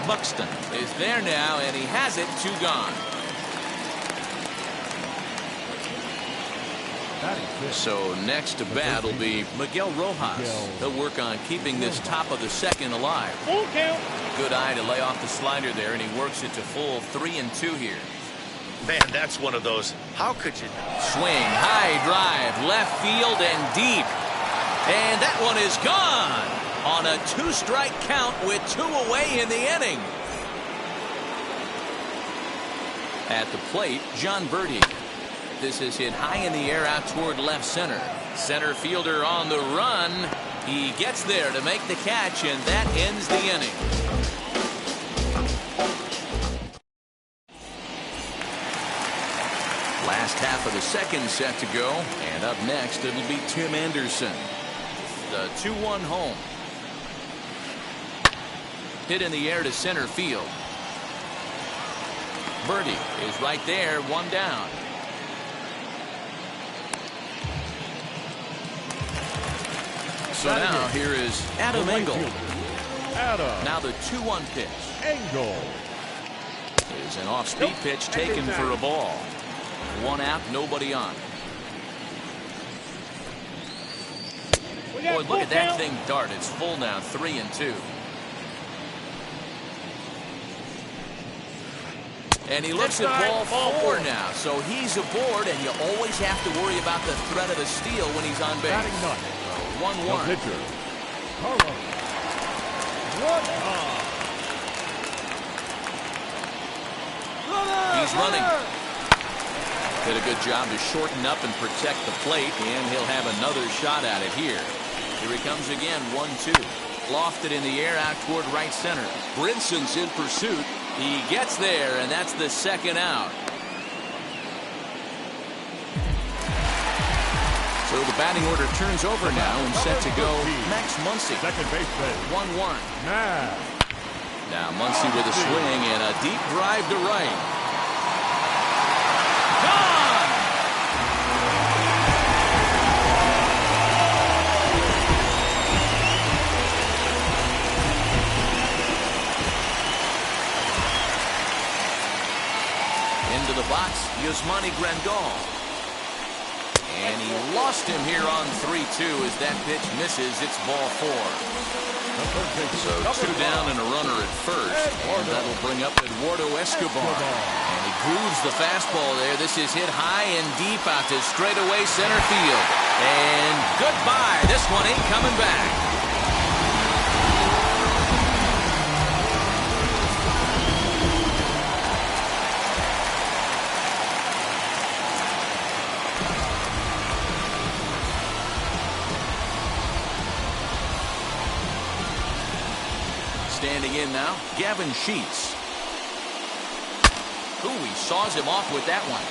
[SPEAKER 2] Buxton is there now, and he has it, 2 gone. So next to bat will be Miguel Rojas. He'll work on keeping this top of the second alive. Good eye to lay off the slider there, and he works it to full 3-2 here.
[SPEAKER 5] Man, that's one of those. How could you?
[SPEAKER 2] Swing, high drive, left field and deep. And that one is gone on a 2-strike count with 2 away in the inning. At the plate, John Birdie. This is hit high in the air out toward left center. Center fielder on the run. He gets there to make the catch, and that ends the inning. Last half of the second set to go, and up next it'll be Tim Anderson. The 2-1 home. Hit in the air to center field. Birdie is right there, 1 down. So now here is Adam Engel. Now the 2-1 pitch.
[SPEAKER 3] Engel
[SPEAKER 2] Is an off-speed pitch taken for a ball. 1 out, nobody on. Boy, look at that thing dart. It's full now, 3-2. And he looks at ball 4 now, so he's aboard, and you always have to worry about the threat of a steal when he's on base. 1-1.
[SPEAKER 3] pitcher, Carlos.
[SPEAKER 2] He's running. Did a good job to shorten up and protect the plate, and he'll have another shot at it here. Here he comes again, 1-2. Lofted in the air out toward right center. Brinson's in pursuit. He gets there, and that's the second out. So the batting order turns over now and set to go Max Muncy.
[SPEAKER 3] Second baseman.
[SPEAKER 2] 1-1.
[SPEAKER 3] Max.
[SPEAKER 2] Now Muncy with a swing and a deep drive to right. Gone! Into the box, Yasmani Grandal. And he lost him here on 3-2 as that pitch misses. It's ball 4. So 2 down and a runner at first. And that'll bring up Eduardo Escobar. And he grooves the fastball there. This is hit high and deep out to straightaway center field. And goodbye. This one ain't coming back. Standing in now, Gavin Sheets. Ooh, he saws him off with that one.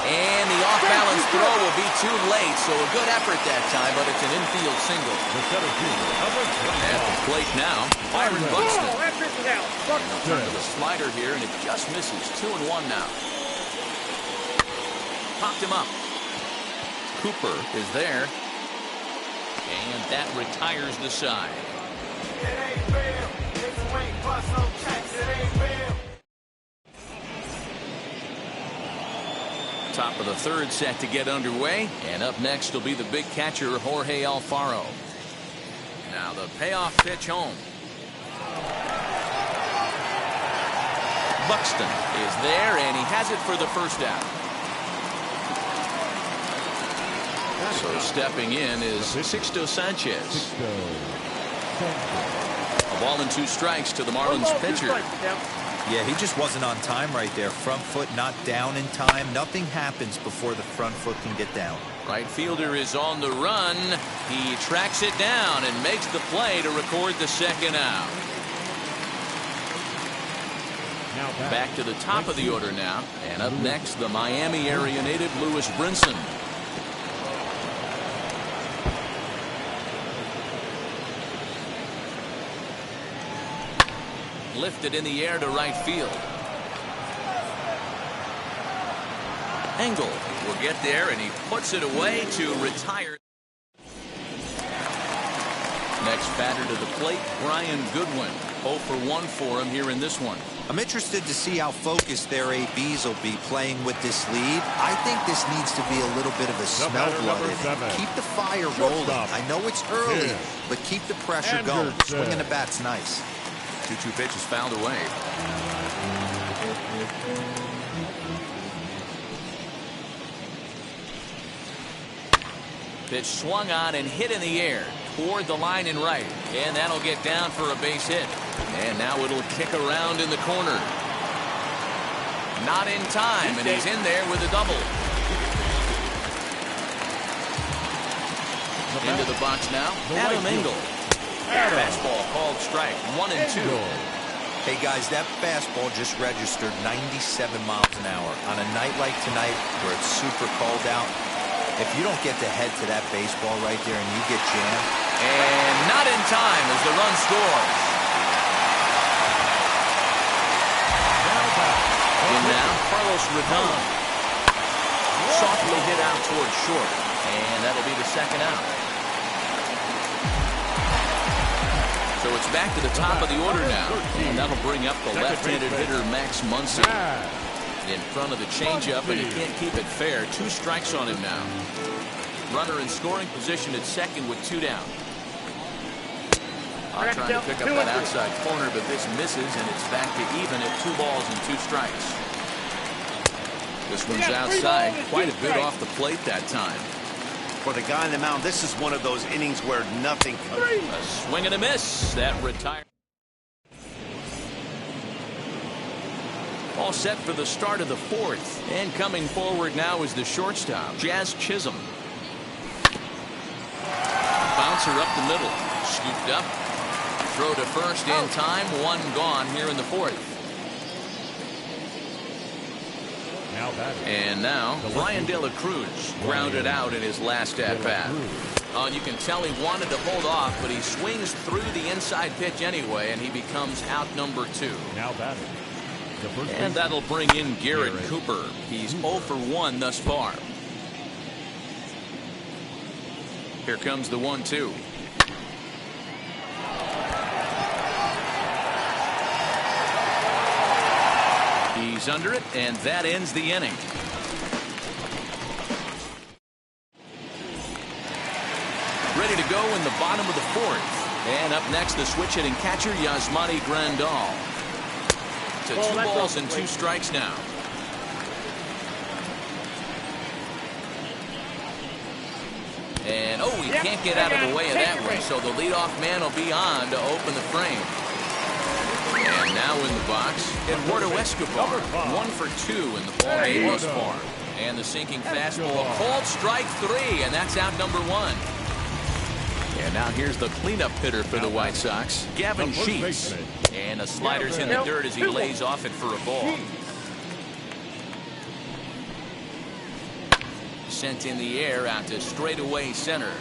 [SPEAKER 2] And the off-balance throw will be too late, so a good effort that time, but it's an infield single. At the plate now, Byron Buxton. Turn to the slider here, and it just misses. 2-1 now. Popped him up. Cooper is there. And that retires the side. Top of the third set to get underway, and up next will be the big catcher Jorge Alfaro. Now the payoff pitch home. Buxton is there, and he has it for the first out. So stepping in is Sixto Sanchez. A ball and 2 strikes to the Marlins pitcher.
[SPEAKER 4] Yeah, he just wasn't on time right there. Front foot not down in time. Nothing happens before the front foot can get down.
[SPEAKER 2] Right fielder is on the run. He tracks it down and makes the play to record the second out. Back to the top of the order now. And up next, the Miami area native Lewis Brinson. Lifted in the air to right field. Engel will get there, and he puts it away to retire. Next batter to the plate, Brian Goodwin. 0 for 1 for him here in this one.
[SPEAKER 4] I'm interested to see how focused their ABs will be playing with this lead. I think this needs to be a little bit of a smell blood in it. Keep the fire rolling. I know it's early, but keep the pressure going. Swinging the bat's nice.
[SPEAKER 2] 2-2 pitch is fouled away. Pitch swung on and hit in the air toward the line and right. And that'll get down for a base hit. And now it'll kick around in the corner. Not in time, and he's in there with a double. Into the box now, Adam Engel. Fastball called strike, 1-2.
[SPEAKER 4] Hey guys, that fastball just registered 97 miles an hour. On a night like tonight where it's super cold out, if you don't get the head to that baseball right there and you get jammed.
[SPEAKER 2] And not in time as the run scores. In now, Carlos Rodon. Softly hit out towards short. And that'll be the second out. So it's back to the top of the order now. And that'll bring up the left-handed hitter Max Muncy. In front of the changeup, and he can't keep it fair. 2 strikes on him now. Runner in scoring position at second with 2 down. Trying to pick up that outside corner, but this misses, and it's back to even at 2 balls and 2 strikes. This one's outside, quite a bit off the plate that time.
[SPEAKER 5] For the guy on the mound, this is one of those innings where nothing comes.
[SPEAKER 2] A swing and a miss. That retires. Ball all set for the start of the fourth. And coming forward now is the shortstop, Jazz Chisholm. Bouncer up the middle. Scooped up. Throw to first in time. One gone here in the fourth. And now, Brian De La Cruz grounded out in his last at-bat. And you can tell he wanted to hold off, but he swings through the inside pitch anyway, and he becomes out number 2.
[SPEAKER 3] Now batting.
[SPEAKER 2] And that'll bring in Garrett Cooper. He's 0 for 1 thus far. Here comes the 1-2. He's under it, and that ends the inning. Ready to go in the bottom of the fourth. And up next, the switch-hitting catcher, Yasmani Grandal. To 2 balls and 2 strikes now. And, he can't get out of the way of that one, so the leadoff man will be on to open the frame. And now in the box, Eduardo Escobar, 1 for 2 in the ball game thus far. And the sinking fastball, called strike 3, and that's out number 1. And now here's the cleanup hitter for the White Sox, Gavin Sheets. And the slider's in the dirt as he lays off it for a ball. Sent in the air out to straightaway center.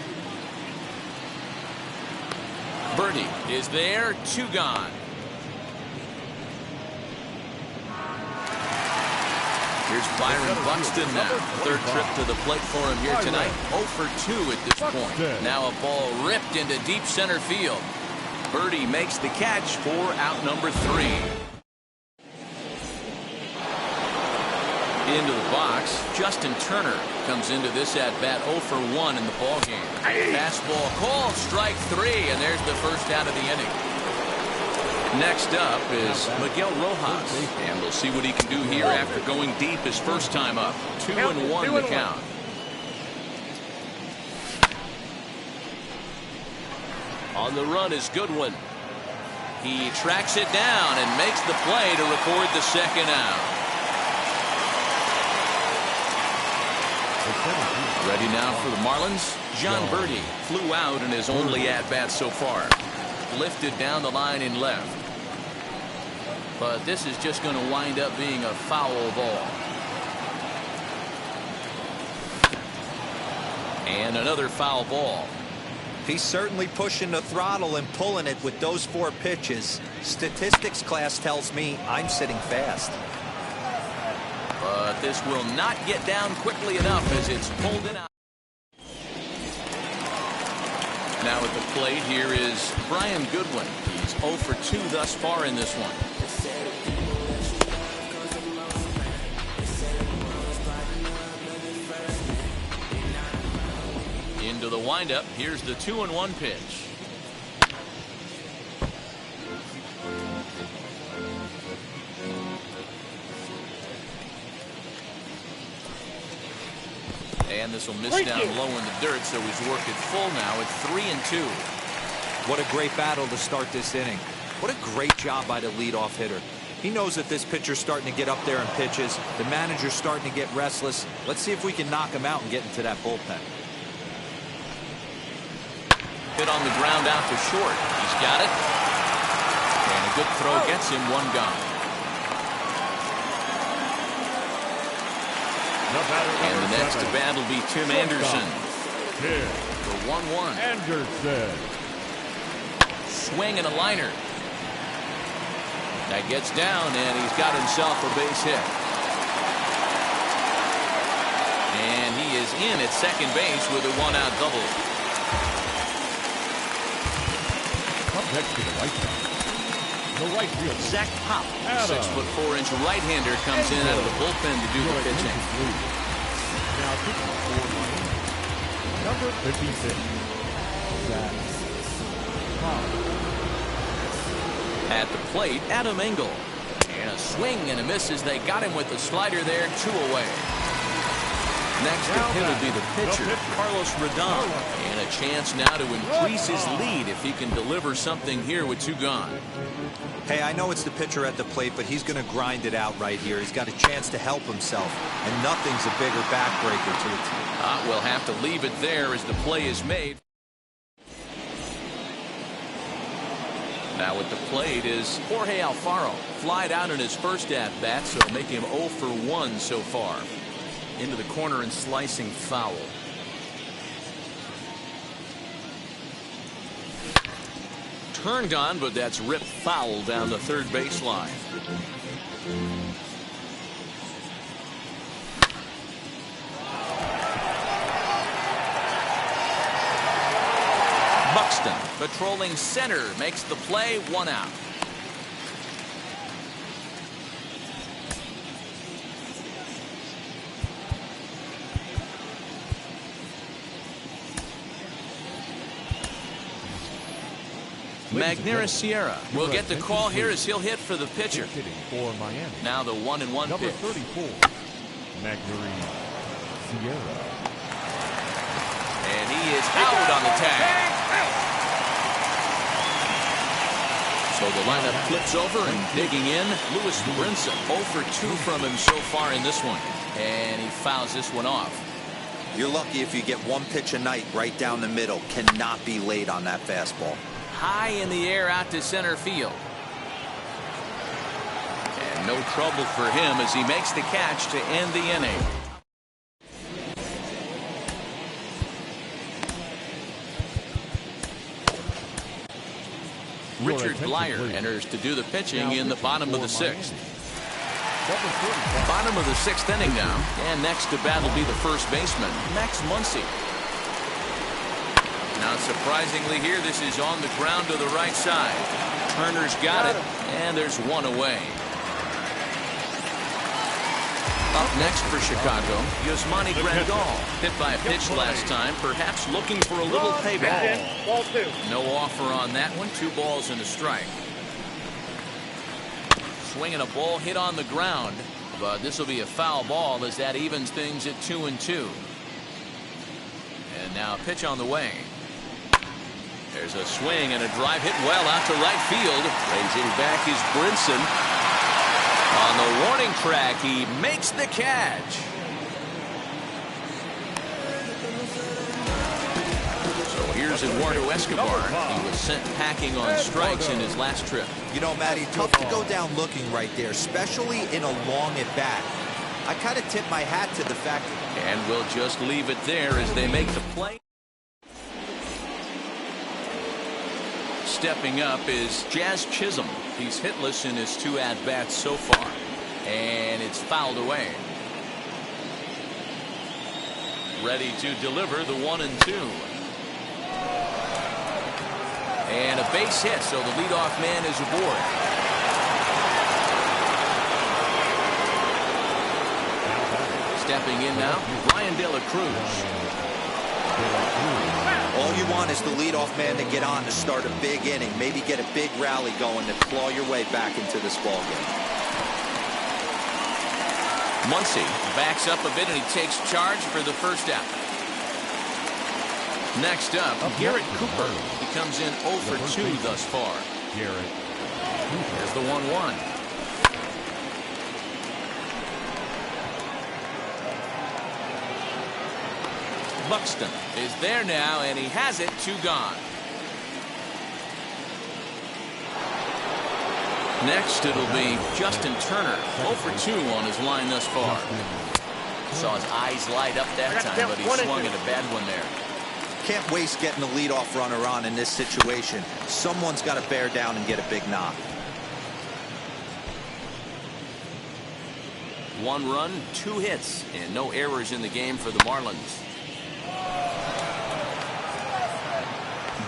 [SPEAKER 2] Birdie is there, 2 gone. Here's Byron Buxton now. 3rd trip to the plate for him here tonight. 0 for 2 at this point. Now a ball ripped into deep center field. Birdie makes the catch for out number 3. Into the box, Justin Turner comes into this at-bat 0 for 1 in the ballgame. Fastball called, strike 3, and there's the first out of the inning. Next up is Miguel Rojas, and we'll see what he can do here after going deep his first time up. 2-1 the count. On the run is Goodwin. He tracks it down and makes the play to record the second out. Ready now for the Marlins. John Birdie flew out in his only at-bat so far. Lifted down the line in left. But this is just going to wind up being a foul ball. And another foul ball.
[SPEAKER 4] He's certainly pushing the throttle and pulling it with those 4 pitches. Statistics class tells me I'm sitting fast.
[SPEAKER 2] But this will not get down quickly enough as it's pulled in out. Now at the plate here is Brian Goodwin. He's 0 for 2 thus far in this one. Into the windup. Here's the 2-1 pitch. And this will miss down low in the dirt, so he's worked it full now at 3-2.
[SPEAKER 4] What a great battle to start this inning. What a great job by the leadoff hitter. He knows that this pitcher's starting to get up there in pitches. The manager's starting to get restless. Let's see if we can knock him out and get into that bullpen.
[SPEAKER 2] Hit on the ground out to short. He's got it. And a good throw gets him 1 gone. And the next to bat will be Tim Anderson. The 1-1.
[SPEAKER 3] Anderson.
[SPEAKER 2] Swing and a liner. That gets down, and he's got himself a base hit. And he is in at second base with a 1-out double.
[SPEAKER 3] Up next to the right side. The right field.
[SPEAKER 2] Zach Pop, 6'4" right-hander, comes in out of the bullpen to do the pitching.
[SPEAKER 3] Now pitching for number 56. Zach Pop.
[SPEAKER 2] At the plate, Adam Engel. And a swing and a miss as they got him with the slider there, 2 away. Next to hit will be the pitcher, Carlos Rodon. And a chance now to increase his lead if he can deliver something here with 2 gone.
[SPEAKER 4] Hey, I know it's the pitcher at the plate, but he's going to grind it out right here. He's got a chance to help himself, and nothing's a bigger backbreaker to a team.
[SPEAKER 2] We'll have to leave it there as the play is made. Now at the plate is Jorge Alfaro. Flied out in his first at-bat, so make him 0 for 1 so far. Into the corner and slicing foul. Turned on, but that's ripped foul down the third baseline. Buxton patrolling center makes the play, 1 out. Magneuris Sierra will get the call here as he'll hit for the pitcher.
[SPEAKER 3] For Miami.
[SPEAKER 2] Now the 1-1
[SPEAKER 3] Number
[SPEAKER 2] pitch.
[SPEAKER 3] 34, Magneuris Sierra.
[SPEAKER 2] And he is out on the tag. So the lineup flips over and digging in. Lewis Brinson 0 for 2 from him so far in this one. And he fouls this one off.
[SPEAKER 4] You're lucky if you get 1 pitch a night right down the middle. Cannot be late on that fastball.
[SPEAKER 2] High in the air out to center field. And no trouble for him as he makes the catch to end the inning. Richard Blyer enters to do the pitching in the bottom of the 6th. Bottom of the 6th inning now. And next to bat will be the first baseman, Max Muncy. Now, surprisingly here, this is on the ground to the right side. Turner's got it, and there's 1 away. Up next for Chicago, Yasmani Grandal. Hit by a pitch last time, perhaps looking for a little payback.
[SPEAKER 6] Ball 2.
[SPEAKER 2] No offer on that one. 2 balls and a strike. Swinging a ball hit on the ground, but this will be a foul ball as that evens things at 2-2. And now a pitch on the way. There's a swing and a drive hit well out to right field. Raising back is Brinson. On the warning track, he makes the catch. So here's Eduardo Escobar. He was sent packing on strikes in his last trip.
[SPEAKER 4] You know, Matty, tough to go down looking right there, especially in a long at-bat. I kind of tip my hat to the fact that...
[SPEAKER 2] And we'll just leave it there as they make the play. Stepping up is Jazz Chisholm. He's hitless in his 2 at-bats so far. And it's fouled away. Ready to deliver the 1-2. And a base hit, so the leadoff man is aboard. Stepping in now, Ryan De La Cruz.
[SPEAKER 4] All you want is the leadoff man to get on to start a big inning, maybe get a big rally going to claw your way back into this ballgame.
[SPEAKER 2] Muncy backs up a bit and he takes charge for the first out. Next up, Garrett Cooper. He comes in 0 for 2 thus far.
[SPEAKER 3] Garrett.
[SPEAKER 2] Here's the 1-1. Buxton is there now, and he has it, 2 gone. Next, it'll be Justin Turner, 0 for 2 on his line thus far. Saw his eyes light up that time, but he swung at a bad one there.
[SPEAKER 4] Can't waste getting the leadoff runner on in this situation. Someone's got to bear down and get a big knock.
[SPEAKER 2] 1 run, 2 hits, and no errors in the game for the Marlins.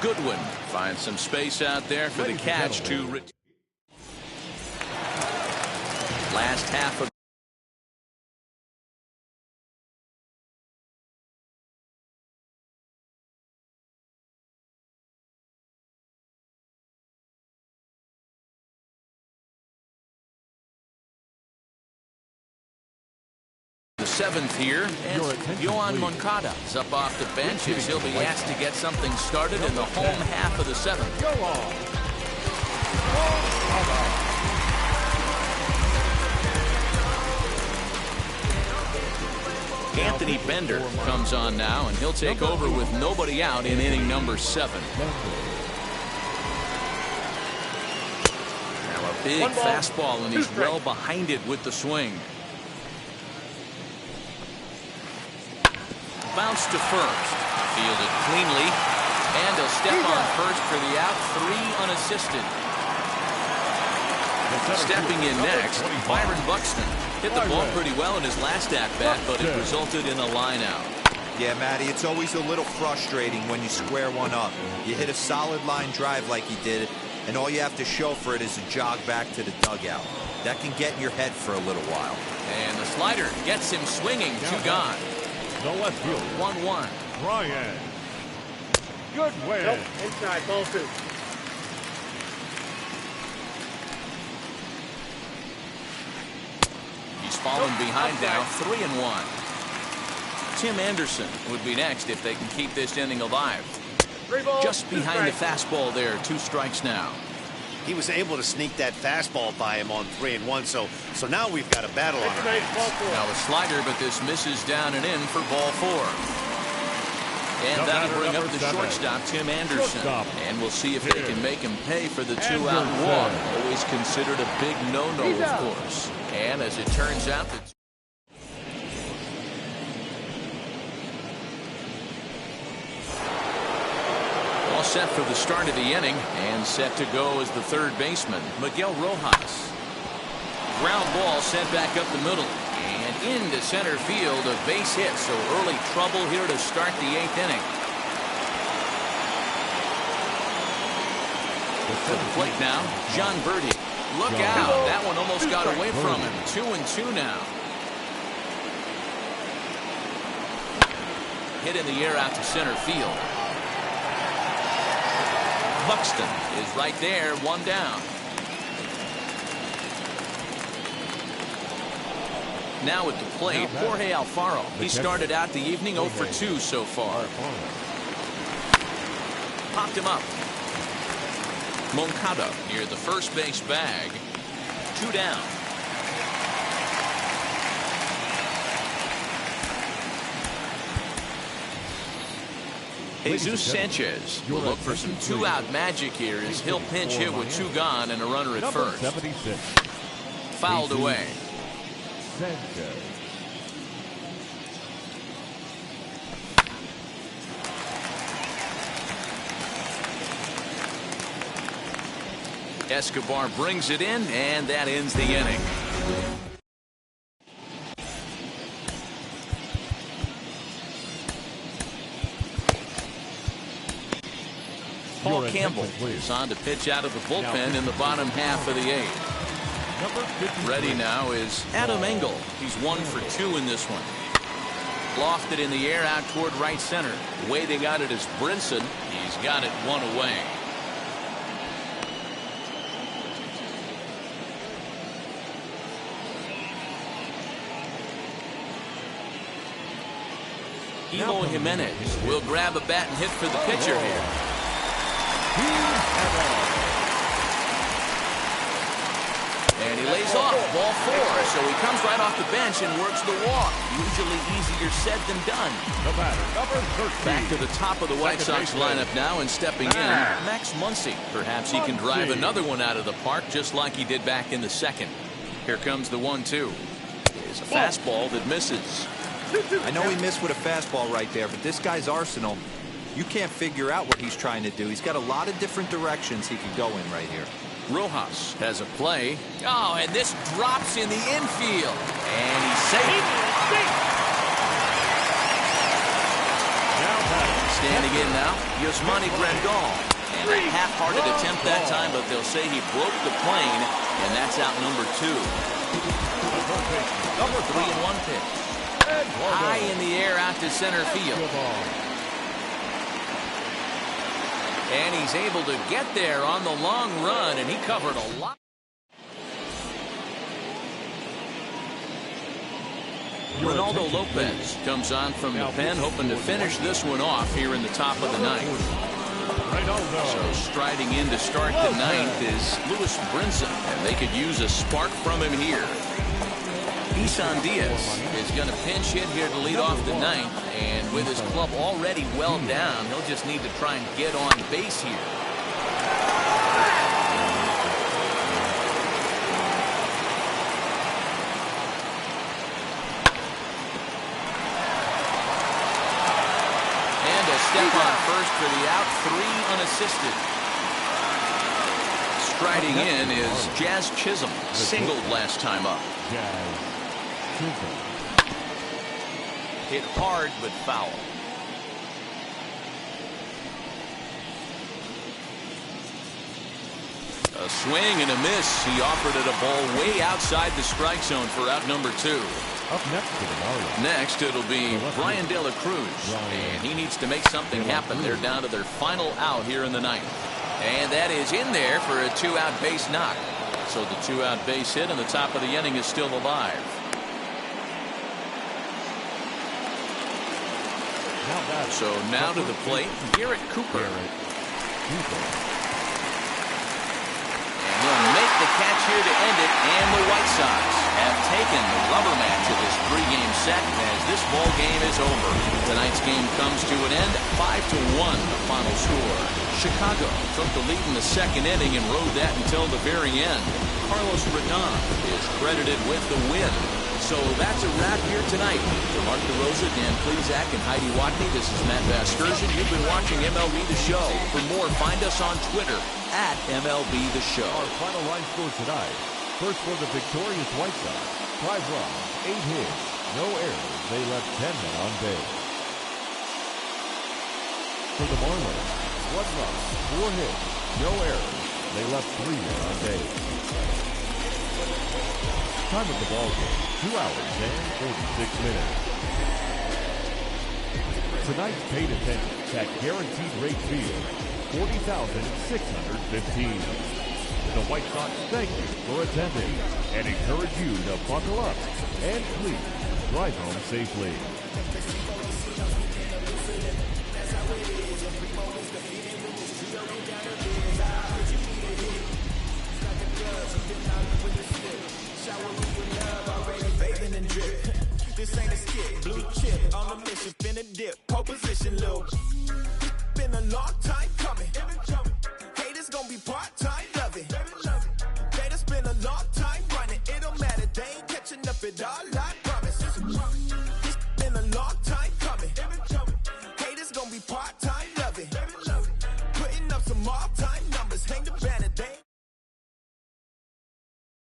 [SPEAKER 2] Goodwin finds some space out there for the catch to last half of the seventh here, and Yohan Moncada is up off the bench as he'll be asked to get something started in the home half of the seventh. Anthony Bender comes on now, and he'll take over with nobody out in inning number 7. Now a big fastball, and he's well behind it with the swing. Bounce to first. Fielded cleanly. And he'll step on first for the out. 3 unassisted. Stepping in next, Byron Buxton. Hit the ball pretty well in his last at-bat, but it resulted in a line-out.
[SPEAKER 4] Yeah, Matty, it's always a little frustrating when you square one up. You hit a solid line drive like he did, and all you have to show for it is a jog back to the dugout. That can get in your head for a little while.
[SPEAKER 2] And the slider gets him swinging. 2 gone.
[SPEAKER 3] The left field.
[SPEAKER 2] 1-1.
[SPEAKER 3] Ryan. Good win.
[SPEAKER 6] Nope. Inside, ball 2.
[SPEAKER 2] He's fallen behind now, 3-1. Tim Anderson would be next if they can keep this inning alive.
[SPEAKER 6] 3 balls,
[SPEAKER 2] Just
[SPEAKER 6] 2
[SPEAKER 2] behind the
[SPEAKER 6] strikes.
[SPEAKER 2] fastball there, 2 strikes now.
[SPEAKER 5] He was able to sneak that fastball by him on 3-1, so now we've got a battle on our
[SPEAKER 6] Ball
[SPEAKER 5] hands.
[SPEAKER 6] 4.
[SPEAKER 2] Now a slider, but this misses down and in for ball 4. And that'll bring up the shortstop, Tim Anderson. And we'll see if they can make him pay for the 2-out walk. Always considered a big no-no, of course. And as it turns out, that's all set for the start of the inning, and set to go as the third baseman, Miguel Rojas. Ground ball sent back up the middle and into center field, a base hit, so early trouble here to start the 8th inning. To the plate now, John Birdie. Look out, that one almost got away from him. 2-2 now. Hit in the air out to center field. Buxton is right there, 1 down. Now at the plate, Jorge Alfaro. He started out the evening 0 for 2 so far. Popped him up. Moncada near the first base bag. 2 down. Jesus Sanchez will look for some 2-out magic here as he'll pinch hit with 2 gone and a runner at first.
[SPEAKER 3] 76.
[SPEAKER 2] Fouled away.
[SPEAKER 3] Sanchez.
[SPEAKER 2] Escobar brings it in, and that ends the inning. Paul Campbell is on to pitch out of the bullpen in the bottom half of the 8th. Ready now is Adam Engel. He's 1 for 2 in this one. Lofted in the air out toward right center. Waiting out it is Brinson. He's got it 1 away. Eloy Jimenez will grab a bat and hit for the pitcher here. And he lays off, ball 4, so he comes right off the bench and works the walk. Usually easier said than done.
[SPEAKER 3] The batter, number 13.
[SPEAKER 2] Back to the top of the White Sox lineup now, and stepping in, Max Muncy. Perhaps he can drive another one out of the park just like he did back in the 2nd. Here comes the 1-2. It's a fastball that misses.
[SPEAKER 4] I know he missed with a fastball right there, but this guy's arsenal, you can't figure out what he's trying to do. He's got a lot of different directions he could go in right here.
[SPEAKER 2] Rojas has a play. Oh, and this drops in the infield. And he's safe. Standing in now, Yasmani Grandal. And a half-hearted attempt that time, but they'll say he broke the plane, and that's out number 2. Number 3-1 pitch. High in the air out to center field. And he's able to get there on the long run, and he covered a lot. Ronaldo Lopez comes on from the pen, hoping to finish this one off here in the top of the ninth. So striding in to start the ninth is Luis Brinson, and they could use a spark from him here. Isan Diaz is going to pinch hit here to lead off the ninth, and with his club already well down, he'll just need to try and get on base here. Step on first for the out, 3 unassisted. Striding in is Jazz Chisholm, singled last time up. Hit hard but foul. A swing and a miss. He offered it a ball way outside the strike zone for out number 2.
[SPEAKER 3] Up next to the Marlins.
[SPEAKER 2] Next, it'll be Brian De La Cruz, and he needs to make something happen. They're down to their final out here in the ninth. And that is in there for a 2-out base knock. So the 2-out base hit in the top of the inning is still alive. So now to the plate, Garrett Cooper. And he'll make the catch here to end it, and the White Sox have taken the rubber match of this 3-game set as this ball game is over. Tonight's game comes to an end, 5-1 the final score. Chicago took the lead in the second inning and rode that until the very end. Carlos Rodon is credited with the win. So that's a wrap here tonight. For Mark DeRosa, Dan Plezak, and Heidi Watney, this is Matt Vasgersian. You've been watching MLB The Show. For more, find us on Twitter at MLB The Show.
[SPEAKER 3] Our final line score tonight. First for the victorious White Sox. 5 runs, 8 hits, no errors. They left 10 men on base. For the Marlins, 1 run, 4 hits, no errors. They left 3 men on base. Time of the ball game, 2 hours and 46 minutes. Tonight's paid attendance at Guaranteed Rate Field, 40,615. The White Sox thank you for attending and encourage you to buckle up and please drive home safely.
[SPEAKER 8] This ain't a skit, blue chip on a mission, finna dip, pole position, little. Been a long time coming. Haters gonna be part-time loving. They just been a long time running. It don't matter, they ain't catching up at all, I promise. It's been a long time coming. Haters gonna be part-time loving. Putting up some all-time numbers, hang the banner.